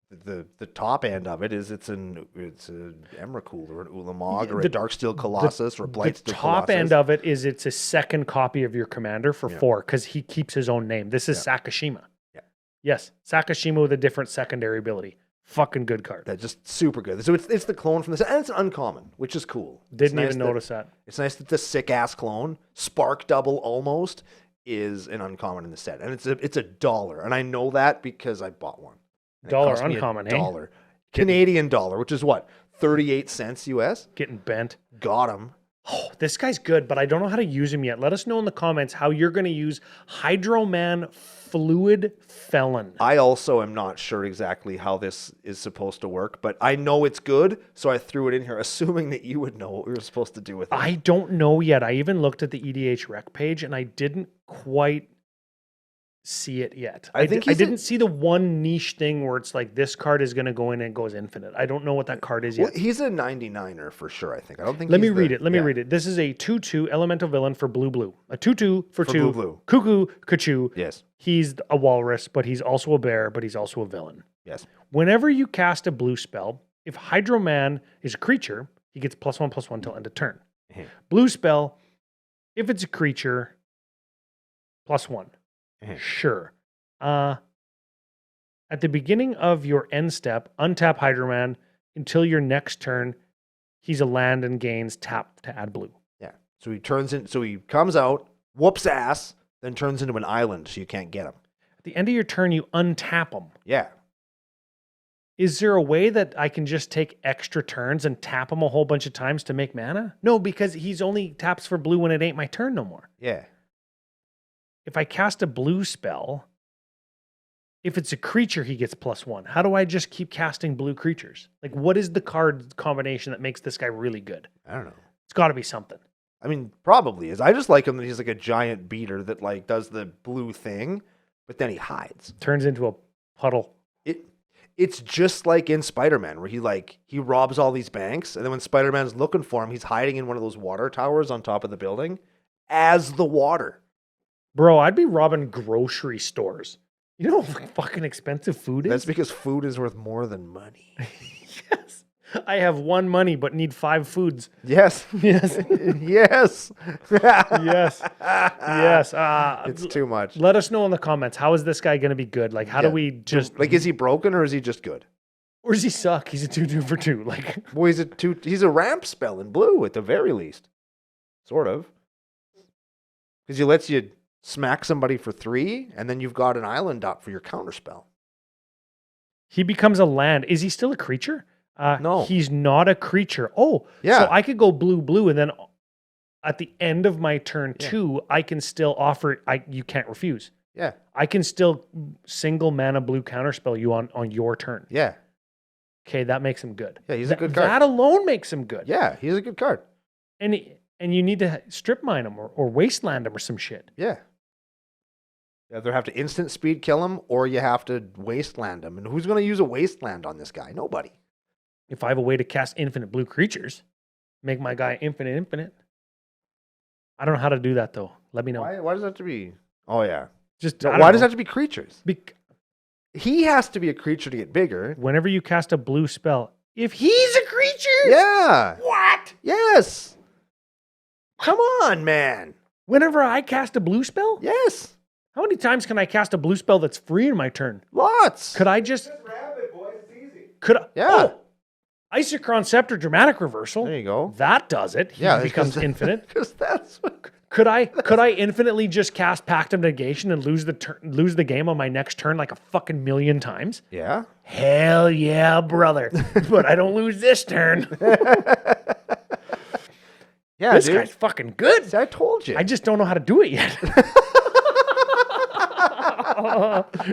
the top end of it is it's an Emrakul or an Ulamog or the- a Darksteel Colossus or a The Blightsteel top Colossus. end of it is it's a second copy of your commander for 4 because he keeps his own name. This is Sakashima. Yeah. Yes, Sakashima with a different secondary ability. Fucking good card. That's just super good. So it's the clone from this, and it's uncommon, which is cool. Didn't even notice that. It's nice that the sick ass clone, Spark Double almost, is an uncommon in the set, and it's $1, and I know that because I bought one. And it Dollar cost me uncommon, eh? $1 Canadian dollar, which is what 38 cents US. Getting bent. Got him. Oh, this guy's good, but I don't know how to use him yet. Let us know in the comments how you're going to use Hydro-Man Fluid Felon. I also am not sure exactly how this is supposed to work, but I know it's good, so I threw it in here, assuming that you would know what we were supposed to do with it. I don't know yet. I even looked at the EDH rec page and I didn't quite see it yet. I think I didn't see the one niche thing where it's like this card is going to go in and it goes infinite. I don't know what that card is yet. Well, he's a 99er for sure, I think. I don't think Let me he's read the- it. Let me yeah. read it. This is a 2/2 elemental villain for blue. A 2/2 for 2. blue. Cuckoo, Kachu. Yes. He's a walrus, but he's also a bear, but he's also a villain. Yes. Whenever you cast a blue spell, if Hydro Man is a creature, he gets +1/+1 till end of turn. Mhm. Blue spell, if it's a creature, +1. Mhm. Sure. At the beginning of your end step, untap Hydro Man until your next turn. He's a land and gains tap to add blue. Yeah. So he comes out, whoops ass, then turns into an island so you can't get him. At the end of your turn, you untap him. Yeah. Is there a way that I can just take extra turns and tap him a whole bunch of times to make mana? No, because he's only taps for blue when it ain't my turn no more. Yeah. If I cast a blue spell, if it's a creature, he gets +1. How do I just keep casting blue creatures? Like, what is the card combination that makes this guy really good? I don't know. It's got to be something. I mean, probably is. I just like him that he's like a giant beater that like does the blue thing, but then he hides. Turns into a puddle. It's just like in Spider-Man where he robs all these banks, and then when Spider-Man's looking for him, he's hiding in one of those water towers on top of the building as the water. Bro, I'd be robbing grocery stores. You know how fucking expensive food is? That's because food is worth more than money. Yes. I have 1 money but need 5 foods. Yes. Yes. Yes. Yes. Yes. It's too much. Let us know in the comments. How is this guy going to be good? Like, how do Yeah. we just Like, is he broken or is he just good? or does he suck? He's a 2/2 for 2. Like, Well, he's a ramp spell in blue at the very least. Sort of. Because he lets you smack somebody for 3, and then you've got an island up for your counter spell. he becomes a land. Is he still a creature? No. He's not a creature. Oh, Yeah. So I could go blue, and then at the end of my turn Yeah. 2, I can still offer. You can't refuse. Yeah. I can still single mana blue counterspell you on your turn. Yeah. Okay, that makes him good. Yeah, he's a good card. That alone makes him good. Yeah, he's a good card. And you need to strip mine him or wasteland him or some shit. Yeah. You either have to instant speed kill him or you have to wasteland him. And who's going to use a wasteland on this guy? Nobody. If I have a way to cast infinite blue creatures, make my guy infinite. I don't know how to do that though. Let me know. Why does that have to be? Oh, yeah. Just No, I don't why does know. that have to be creatures? Bec- He has to be a creature to get bigger. Whenever you cast a blue spell, if he's a creature, Yeah. what? Yes. Come on, man. Whenever I cast a blue spell, Yes. how many times can I cast a blue spell that's free in my turn? Lots. Could I just Just grab it, boys. It's easy. Yeah. Oh, Isochron Scepter dramatic reversal. There you go. That does it. He Yeah. becomes infinite. Because that's what. Could I infinitely just cast Pact of Negation and lose the game on my next turn like a fucking million times? Yeah. Hell yeah, brother. But I don't lose this turn. Yeah, This dude. guy's fucking good. See, I told you. I just don't know how to do it yet.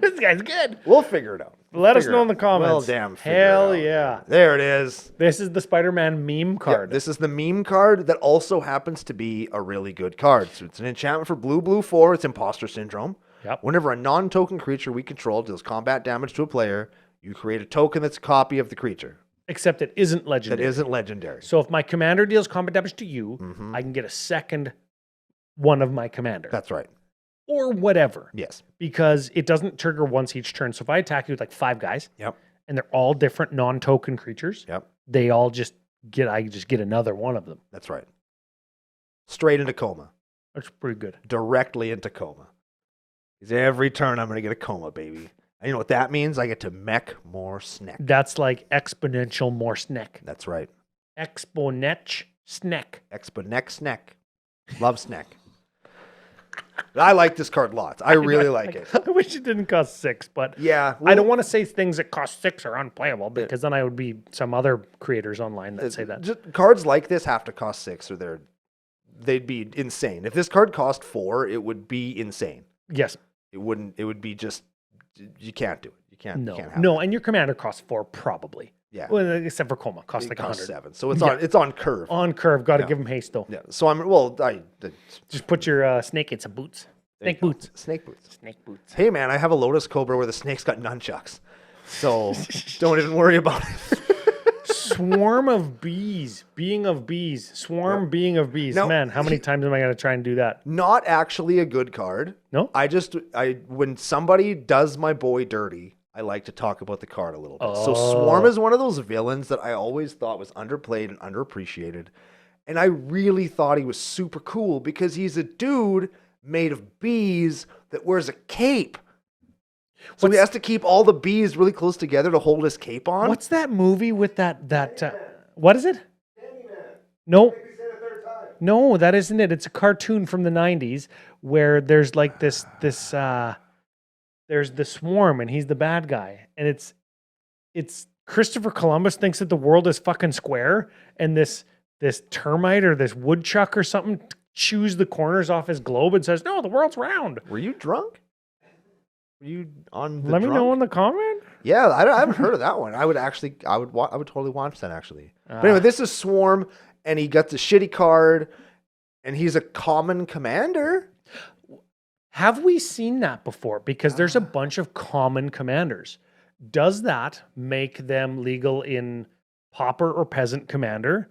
This guy's good. We'll figure it out. Let us Figure know it in the out. comments. Well, damn. figure Hell it out. yeah. There it is. This is the Spider-Man meme Yeah, card. this is the meme card that also happens to be a really good card. So it's an enchantment for blue 4. It's Imposter Syndrome. Yep. Whenever a non-token creature we control deals combat damage to a player, you create a token that's a copy of the creature Except it isn't that legendary. isn't legendary. So if my commander deals combat damage to you, I can get a second one of my commander. That's right. Or whatever. Yes. Because it doesn't trigger once each turn. So if I attack you with like 5 guys, Yep. and they're all different non-token creatures. Yep. They all I just get another one of them. That's right. Straight into coma. That's pretty good. Directly into coma. Because every turn I'm going to get a coma, baby. And you know what that means? I get to mech more snack. That's like exponential more snack. That's right. Exponent snack. Exponex snack. Love snack. I like this card lots. I really like it. I wish it didn't cost 6, but Yeah. I don't want to say things that cost 6 are unplayable because then I would be some other creators online that say that. Just, cards like this have to cost 6 or they'd be insane. If this card cost 4, it would be insane. Yes. It would be just, you can't do it. You can't have No, it. and your commander costs 4 probably. Yeah. Well, except for Coma, costs It like costs 100. 7. So it's on curve. On curve, got to Yeah. give him haste though. Yeah. So I Just put your snake in some boots. Snake boots. Snake boots. Snake boots. Hey man, I have a Lotus Cobra where the snake's got nunchucks. So don't even worry about it. Swarm of bees. Being of bees. Swarm being of bees. Now, Man, how many times am I going to try and do that? Not actually a good card. No? When somebody does my boy dirty, I like to talk about the card a little bit. So Oh. Swarm is one of those villains that I always thought was underplayed and underappreciated. And I really thought he was super cool because he's a dude made of bees that wears a cape. So he has to keep all the bees really close together to hold his cape on. What's that movie with that what is it? No. No, that isn't it. It's a cartoon from the 90s where there's like this there's the swarm and he's the bad guy. And it's Christopher Columbus thinks that the world is fucking square and this termite or this woodchuck or something chews the corners off his globe and says, "No, the world's round." Were you drunk? Were you on the Let me know drunk? in the comment. Yeah, I haven't heard of that one. I would totally watch that actually. But anyway, this is Swarm, and he gets a shitty card, and he's a common commander. Have we seen that before? Because there's a bunch of common commanders. Does that make them legal in Pauper or Peasant Commander?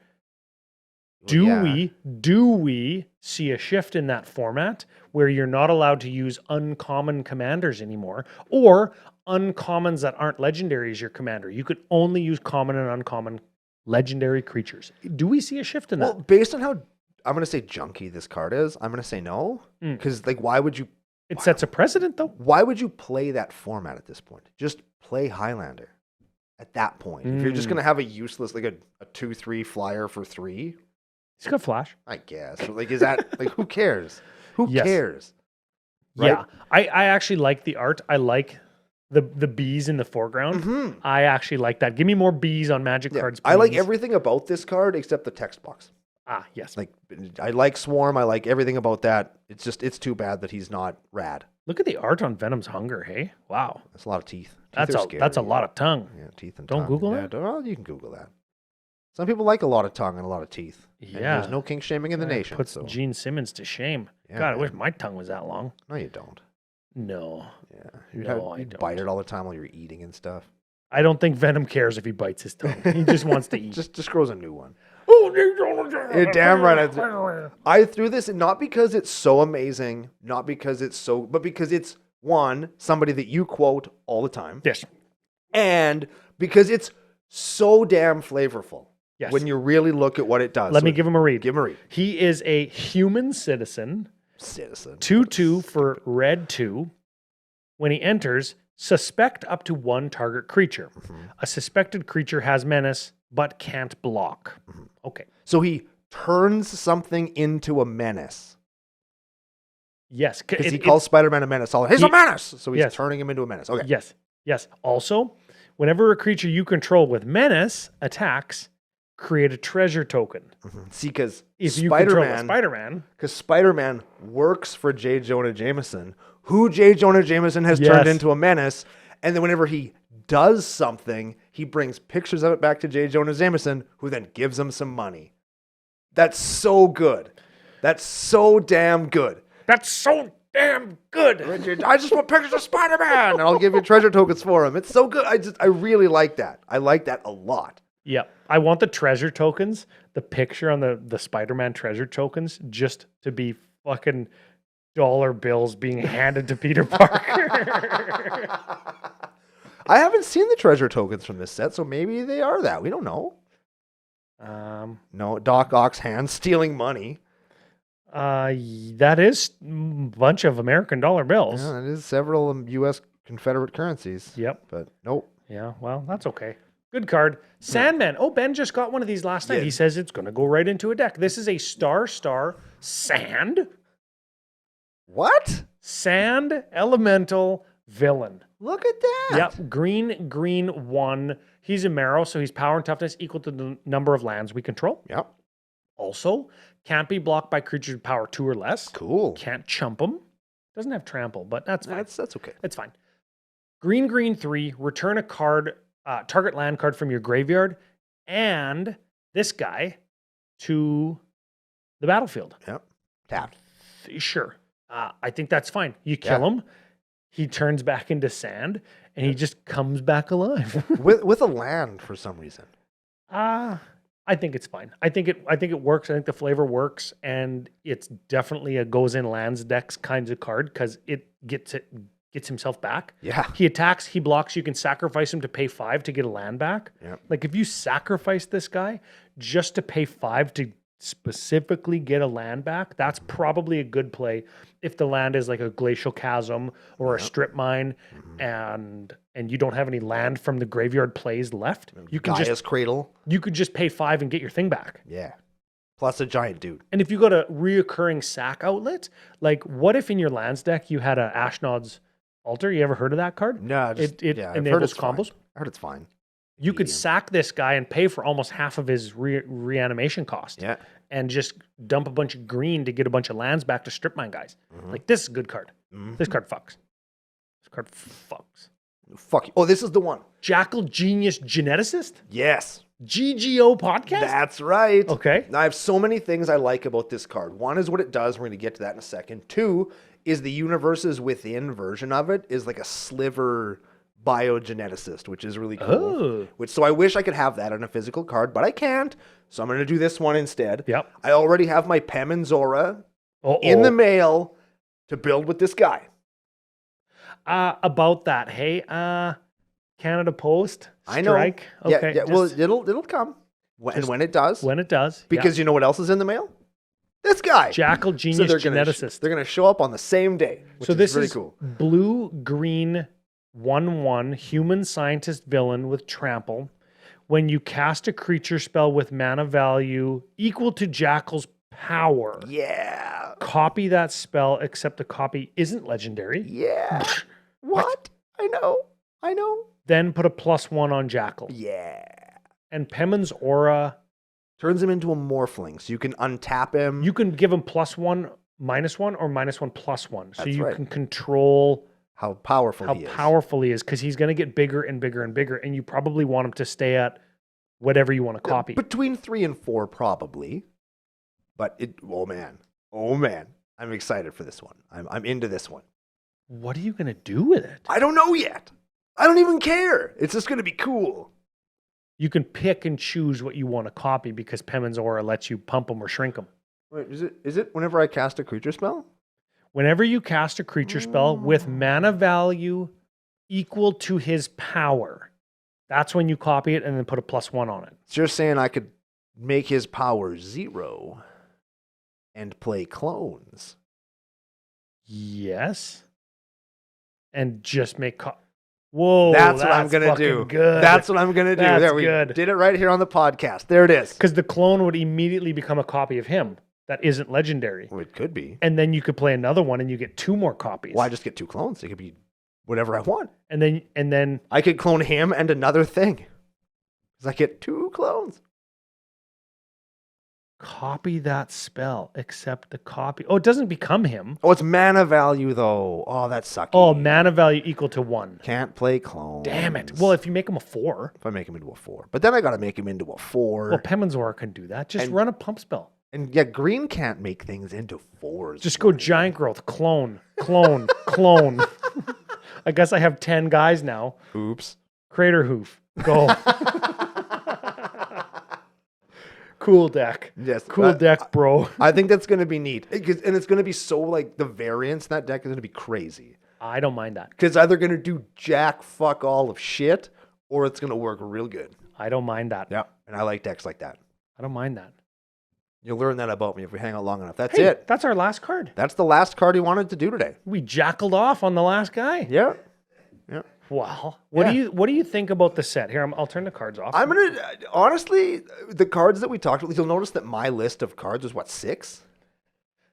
Do we see a shift in that format where you're not allowed to use uncommon commanders anymore, or uncommons that aren't legendary as your commander? You could only use common and uncommon legendary creatures. Do we see a shift in Well, that? based on how I'm gonna say junky this card is, I'm gonna say no, because like why would you It sets a precedent, though. play that format at this point? Just play Highlander at that point. If you're just gonna have a useless like a 2/3 flyer for 3. He's got flash. I guess. But, like, is that like who cares? Who Yes. cares? Right? Yeah, I actually like the art. I like the bees in the foreground. I actually like that. Give me more bees on Magic Yeah. cards. I like please. everything about this card except the text box. Ah, yes. Like I like Swarm. I like everything about that. It's too bad that he's not rad. Look at the art on Venom's Hunger. Hey, wow, That's a lot of teeth. that's a lot of tongue. Yeah, teeth and Don't tongue. Google yeah, it? Well, you can Google that. Some people like a lot of tongue and a lot of teeth. And Yeah. there's no kink shaming in the nation. Puts So. Gene Simmons to shame. Yeah, God, I man. wish my tongue was that long. No, you don't. No, Yeah, No, I you'd don't. bite it all the time while you're eating and stuff. I don't think Venom cares if he bites his tongue. He just wants to eat. Just grows a new one. You're You're damn right. I threw this in not because it's so amazing, not because it's so, but because it's one, somebody that you quote all the time, Yes. and because it's so damn flavorful. Yes. When you really look at what it does. Let me give him a read. Give him a read. He is a human citizen. Citizen. 2/2 for red 2. When he enters, suspect up to 1 target creature. A suspected creature has menace but can't block. Okay. So he turns something into a menace. Yes. Because he calls Spider-Man a menace. He's a menace! So he's Yes. turning him into a menace. Okay. Yes. Yes. Also, whenever a creature you control with menace attacks, create a treasure token. See, because If you control a Spider-Man, Spider-Man, because Spider-Man works for J. Jonah Jameson, who J. Jonah Jameson has Yes. turned into a menace. And then whenever he does something, he brings pictures of it back to J. Jonah Jameson, who then gives him some money. That's so good. That's so damn good. that's so damn good. Richard, I just want pictures of Spider-Man, and I'll give you treasure tokens for him. It's so good. I really like that. I like that a lot. Yeah. I want the treasure tokens, the picture on the Spider-Man treasure tokens, just to be fucking dollar bills being handed to Peter Parker. I haven't seen the treasure tokens from this set, so maybe they are that. We don't know. No, Doc Ock's hand stealing money. That is a bunch of American dollar bills. Yeah, it is several U.S. Confederate currencies. Yep. But nope. Yeah, well, that's okay. Good card. Sandman. Oh, Ben just got one of these last night. Yeah. He says it's going to go right into a deck. This is a star sand. What? Sand elemental villain. Look at that. Yep. Green 1. He's a marrow, so he's power and toughness equal to the number of lands we control. Yep. Also, can't be blocked by creatures with power 2 or less. Cool. Can't chump them. Doesn't have trample, but that's fine. That's okay. It's fine. Green 3. Return a card, target land card from your graveyard, and this guy to the battlefield. Yep. Tapped. Sure. I think that's fine. You kill him, he turns back into sand, and he just comes back alive. with a land for some reason. I think it's fine. I think it works. I think the flavor works, and it's definitely a goes in lands decks kinds of card because it gets himself back. Yeah. He attacks, he blocks, you can sacrifice him to pay 5 to get a land back. Yep. Like if you sacrifice this guy just to pay 5 to specifically get a land back, that's probably a good play if the land is like a glacial chasm or a strip mine and you don't have any land from the graveyard plays left. You can Gaia's just Cradle. you could just pay 5 and get your thing back. Yeah. Plus a giant dude. And if you got a reoccurring sack outlet, like what if in your lands deck you had a Ashnod's Altar? You ever heard of that card? No, It I've heard enables it's fine. combos. I heard it's fine. You could Medium. sack this guy and pay for almost half of his reanimation cost. Yeah. And just dump a bunch of green to get a bunch of lands back to strip mine guys. Like this is a good card. This card fucks. This card fucks. Fuck you. Oh, this is the one. Jackal Genius Geneticist? Yes. GGO podcast? That's right. Okay. Now, I have so many things I like about this card. One is what it does. We're going to get to that in a second. Two is the universes within version of it is like a sliver biogeneticist, which is really cool. Oh. So I wish I could have that on a physical card, but I can't. So I'm going to do this one instead. Yep. I already have my Pem and Zora in the mail to build with this guy. About that, hey, Canada Post I know. strike. Okay. Yeah. Well, it'll come. When it does. when it does. Because you know what else is in the mail? This guy. Jackal Genius Geneticist. They're going to show up on the same day, which So is this really is cool. blue-green 1/1 human scientist villain with trample. When you cast a creature spell with mana value equal to Jackal's power, Yeah. copy that spell except the copy isn't legendary. Yeah. What? I know. Then put a +1 on Jackal. Yeah. And Pemon's Aura, Turns him into a morphling, so you can untap him. you can give him +1, -1, or -1, +1. So That's you right. can control how powerful how he is. powerful he is because he's going to get bigger and bigger and bigger, and you probably want him to stay at whatever you want to copy. Between 3 and 4, probably. But oh man, I'm excited for this one. I'm into this one. What are you going to do with it? I don't know yet. I don't even care. It's just going to be cool. You can pick and choose what you want to copy because Pemon's Aura lets you pump them or shrink them. Wait, is it whenever I cast a creature spell? Whenever you cast a creature spell with mana value equal to his power, that's when you copy it and then put a +1 on it. So you're saying I could make his power 0 and play clones? Yes. And just make... Whoa, That's what I'm gonna fucking do. Good. That's what I'm gonna do. That's There, we good. did it right here on the podcast. There it is. Because the clone would immediately become a copy of him that isn't legendary. Well, it could be. And then you could play another one and you get 2 more copies. Well, I just get 2 clones. It could be whatever I want. And then I could clone him and another thing. Because I get 2 clones. copy that spell, except the copy. Oh, it doesn't become him. Oh, it's mana value though. Oh, that's sucky. Oh, mana value equal to 1. Can't play clones. Damn it. Well, if you make him a 4, if I make him into a 4. But then I got to make him into a 4. well, Pemon's Aura can do that. Just And- run a pump spell. And yeah, green can't make things into 4s. Just go giant growth, clone. Clone. I guess I have 10 guys now. Oops. Crater Hoof. Go. Cool deck. Yes. Cool deck, bro. I think that's going to be neat. And it's going to be so, like, the variance in that deck is going to be crazy. I don't mind that. Because either going to do jack fuck all of shit, or it's going to work real good. I don't mind that. Yeah. And I like decks like that. I don't mind that. You'll learn that about me if we hang out long enough. That's Hey, it. That's our last card. That's the last card he wanted to do today. We jackaled off on the last guy. Yeah. Wow. What do you think about the set? Here, I'll turn the cards off. I'm going to, honestly, the cards that we talked about, you'll notice that my list of cards was what, 6?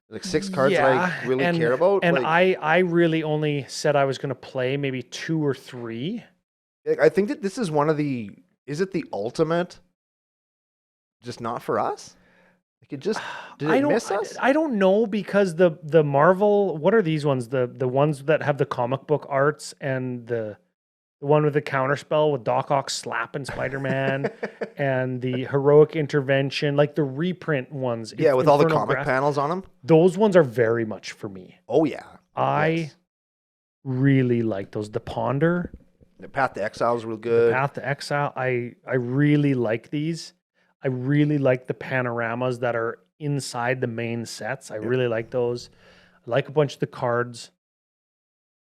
Like 6 cards that I really care about. And like, I really only said I was going to play maybe 2 or 3. I think that this is one of the, is it the ultimate, just not for us? Like it just, did it miss us? I don't know, because the Marvel, what are these ones? The ones that have the comic book arts and the one with the counterspell with Doc Ock slapping Spider-Man and the heroic intervention, like the reprint ones. Yeah, with all the Inferno comic Graph- panels on them. Those ones are very much for me. Oh, yeah. I Yes. really like those. The Ponder, The Path to Exile is real good. Path to Exile. I really like these. I really like the panoramas that are inside the main sets. I really like those. I like a bunch of the cards.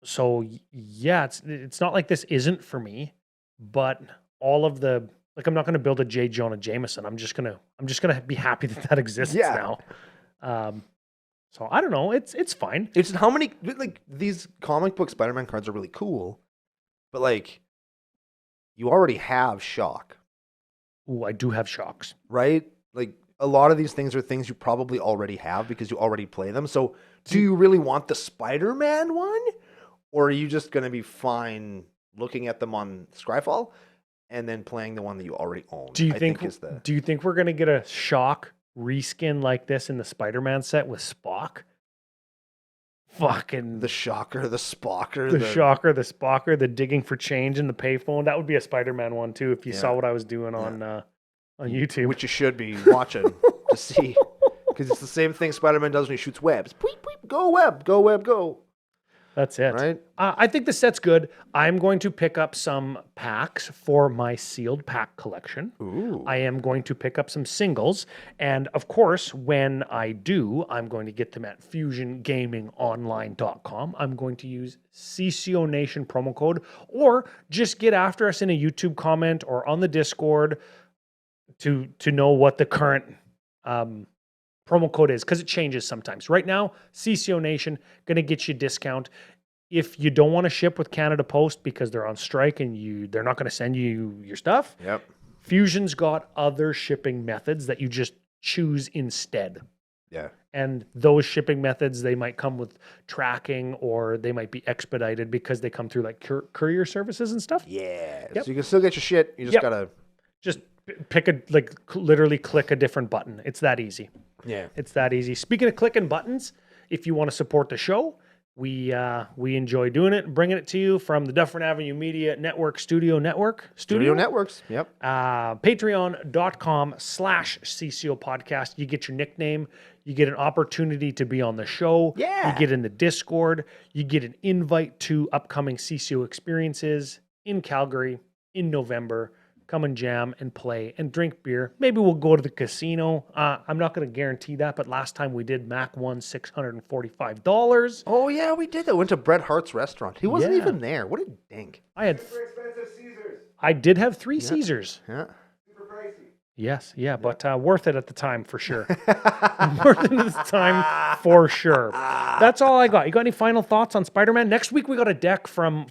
So yeah, it's not like this isn't for me, but all of the, like, I'm not going to build a J. Jonah Jameson. I'm just gonna be happy that exists Yeah. now. So I don't know. It's fine. It's just how many, like, these comic book Spider-Man cards are really cool, but, like, you already have Shock, Ooh, I do have shocks. right? Like, a lot of these things are things you probably already have because you already play them. So do you really want the Spider-Man one? Or are you just going to be fine looking at them on Scryfall and then playing the one that you already own? Do you I think is the... do you think we're gonna get a Shock reskin like this in the Spider-Man set with Spock? Fucking The Shocker, the Spocker, the Shocker, the Spocker, the digging for change in the payphone. That would be a Spider-Man one too, if you Yeah. saw what I was doing on YouTube. which you should be watching to see, because it's the same thing Spider-Man does when he shoots webs. Bleep, bleep, go web, go web, go. That's it. Right? I think the set's good. I'm going to pick up some packs for my sealed pack collection. Ooh. I am going to pick up some singles. And of course, when I do, I'm going to get them at fusiongamingonline.com. I'm going to use CCO Nation promo code, or just get after us in a YouTube comment or on the Discord to know what the current promo code is, because it changes sometimes. Right now, CCO Nation going to get you a discount. If you don't want to ship with Canada Post because they're on strike and they're not going to send you your stuff, Yep. Fusion's got other shipping methods that you just choose instead. Yeah. And those shipping methods, they might come with tracking, or they might be expedited because they come through like courier services and stuff. Yeah. Yep. So you can still get your shit. You just Yep. gotta. Just pick literally click a different button. It's that easy. Yeah. It's that easy. Speaking of clicking buttons, if you want to support the show, we enjoy doing it and bringing it to you from the Dufferin Avenue Media Network Studio Network. Studio networks. Yep. Patreon.com/CCO podcast. You get your nickname. You get an opportunity to be on the show. Yeah. You get in the Discord. You get an invite to upcoming CCO experiences in Calgary in November. Come and jam and play and drink beer. Maybe we'll go to the casino. I'm not going to guarantee that, but last time we did, Mac won $645. Oh yeah, we did that. Went to Bret Hart's restaurant. He wasn't Yeah. even there. What a dink. Super expensive Caesars. I did have 3 Caesars. Yeah. Super pricey. Yes, yeah, but worth it at the time for sure. Worth it at the time for sure. That's all I got. You got any final thoughts on Spider-Man? Next week we got a deck from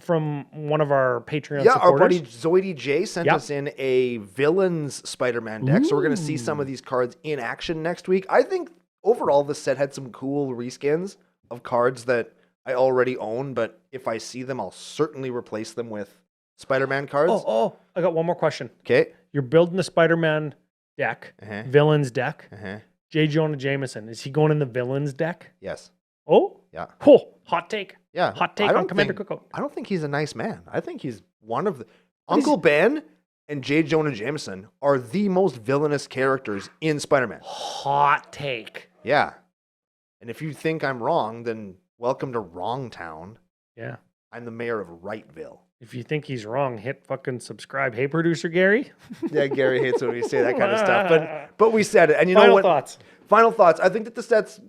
one of our Patreon Yeah, supporters. our buddy Zoidy J sent Yep. us in a villains Spider-Man deck, so we're going to see some of these cards in action next week. I think overall this set had some cool reskins of cards that I already own, but if I see them, I'll certainly replace them with Spider-Man cards. Oh, I got one more question. Okay. You're building the Spider-Man deck, Uh-huh. villains deck. Uh-huh. J. Jonah Jameson, is he going in the villains deck? Yes. Oh, Yeah. hot take. Yeah. Hot take I don't on Commander think- Cookout. I don't think he's a nice man. I think he's one of the... Uncle Ben and J. Jonah Jameson are the most villainous characters in Spider-Man. Hot take. Yeah. And if you think I'm wrong, then welcome to Wrong Town. Yeah. I'm the mayor of Wrightville. If you think he's wrong, hit fucking subscribe. Hey, producer Gary. Yeah, Gary hates when we say that kind of stuff, but we said it. And you know Final what? thoughts. Final thoughts. I think that the set's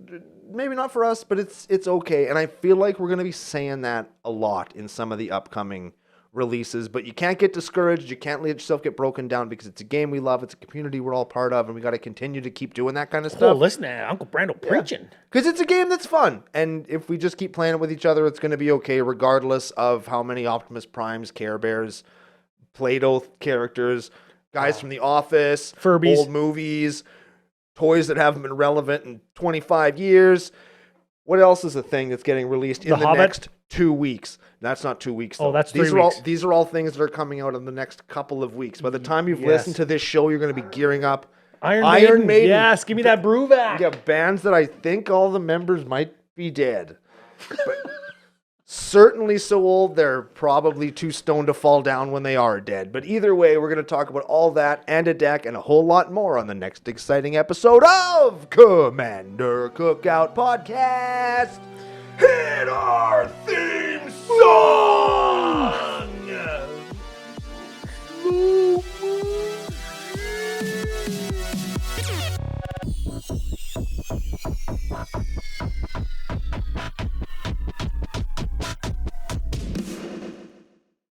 maybe not for us, but it's okay. And I feel like we're going to be saying that a lot in some of the upcoming releases, but you can't get discouraged. You can't let yourself get broken down because it's a game we love. It's a community we're all part of, and we got to continue to keep doing that kind of Oh, stuff. listen to Uncle Brando preaching. Because it's a game that's fun. And if we just keep playing it with each other, it's going to be okay, regardless of how many Optimus Primes, Care Bears, Play-Doh characters, guys from The Office, Furbies. old movies, toys that haven't been relevant in 25 years. What else is a thing that's getting released in The the Hobbit? next 2 weeks? That's not 2 weeks, though. Oh, that's these 3 are weeks. these are all things that are coming out in the next couple of weeks. By the time you've Yes. listened to this show, you're going to be gearing up. Iron Maiden. Yes, give me that brew back. Yeah, bands that I think all the members might be dead. But certainly so old, they're probably too stoned to fall down when they are dead. But either way, we're going to talk about all that and a deck and a whole lot more on the next exciting episode of Commander Cookout Podcast. Hit our theme song!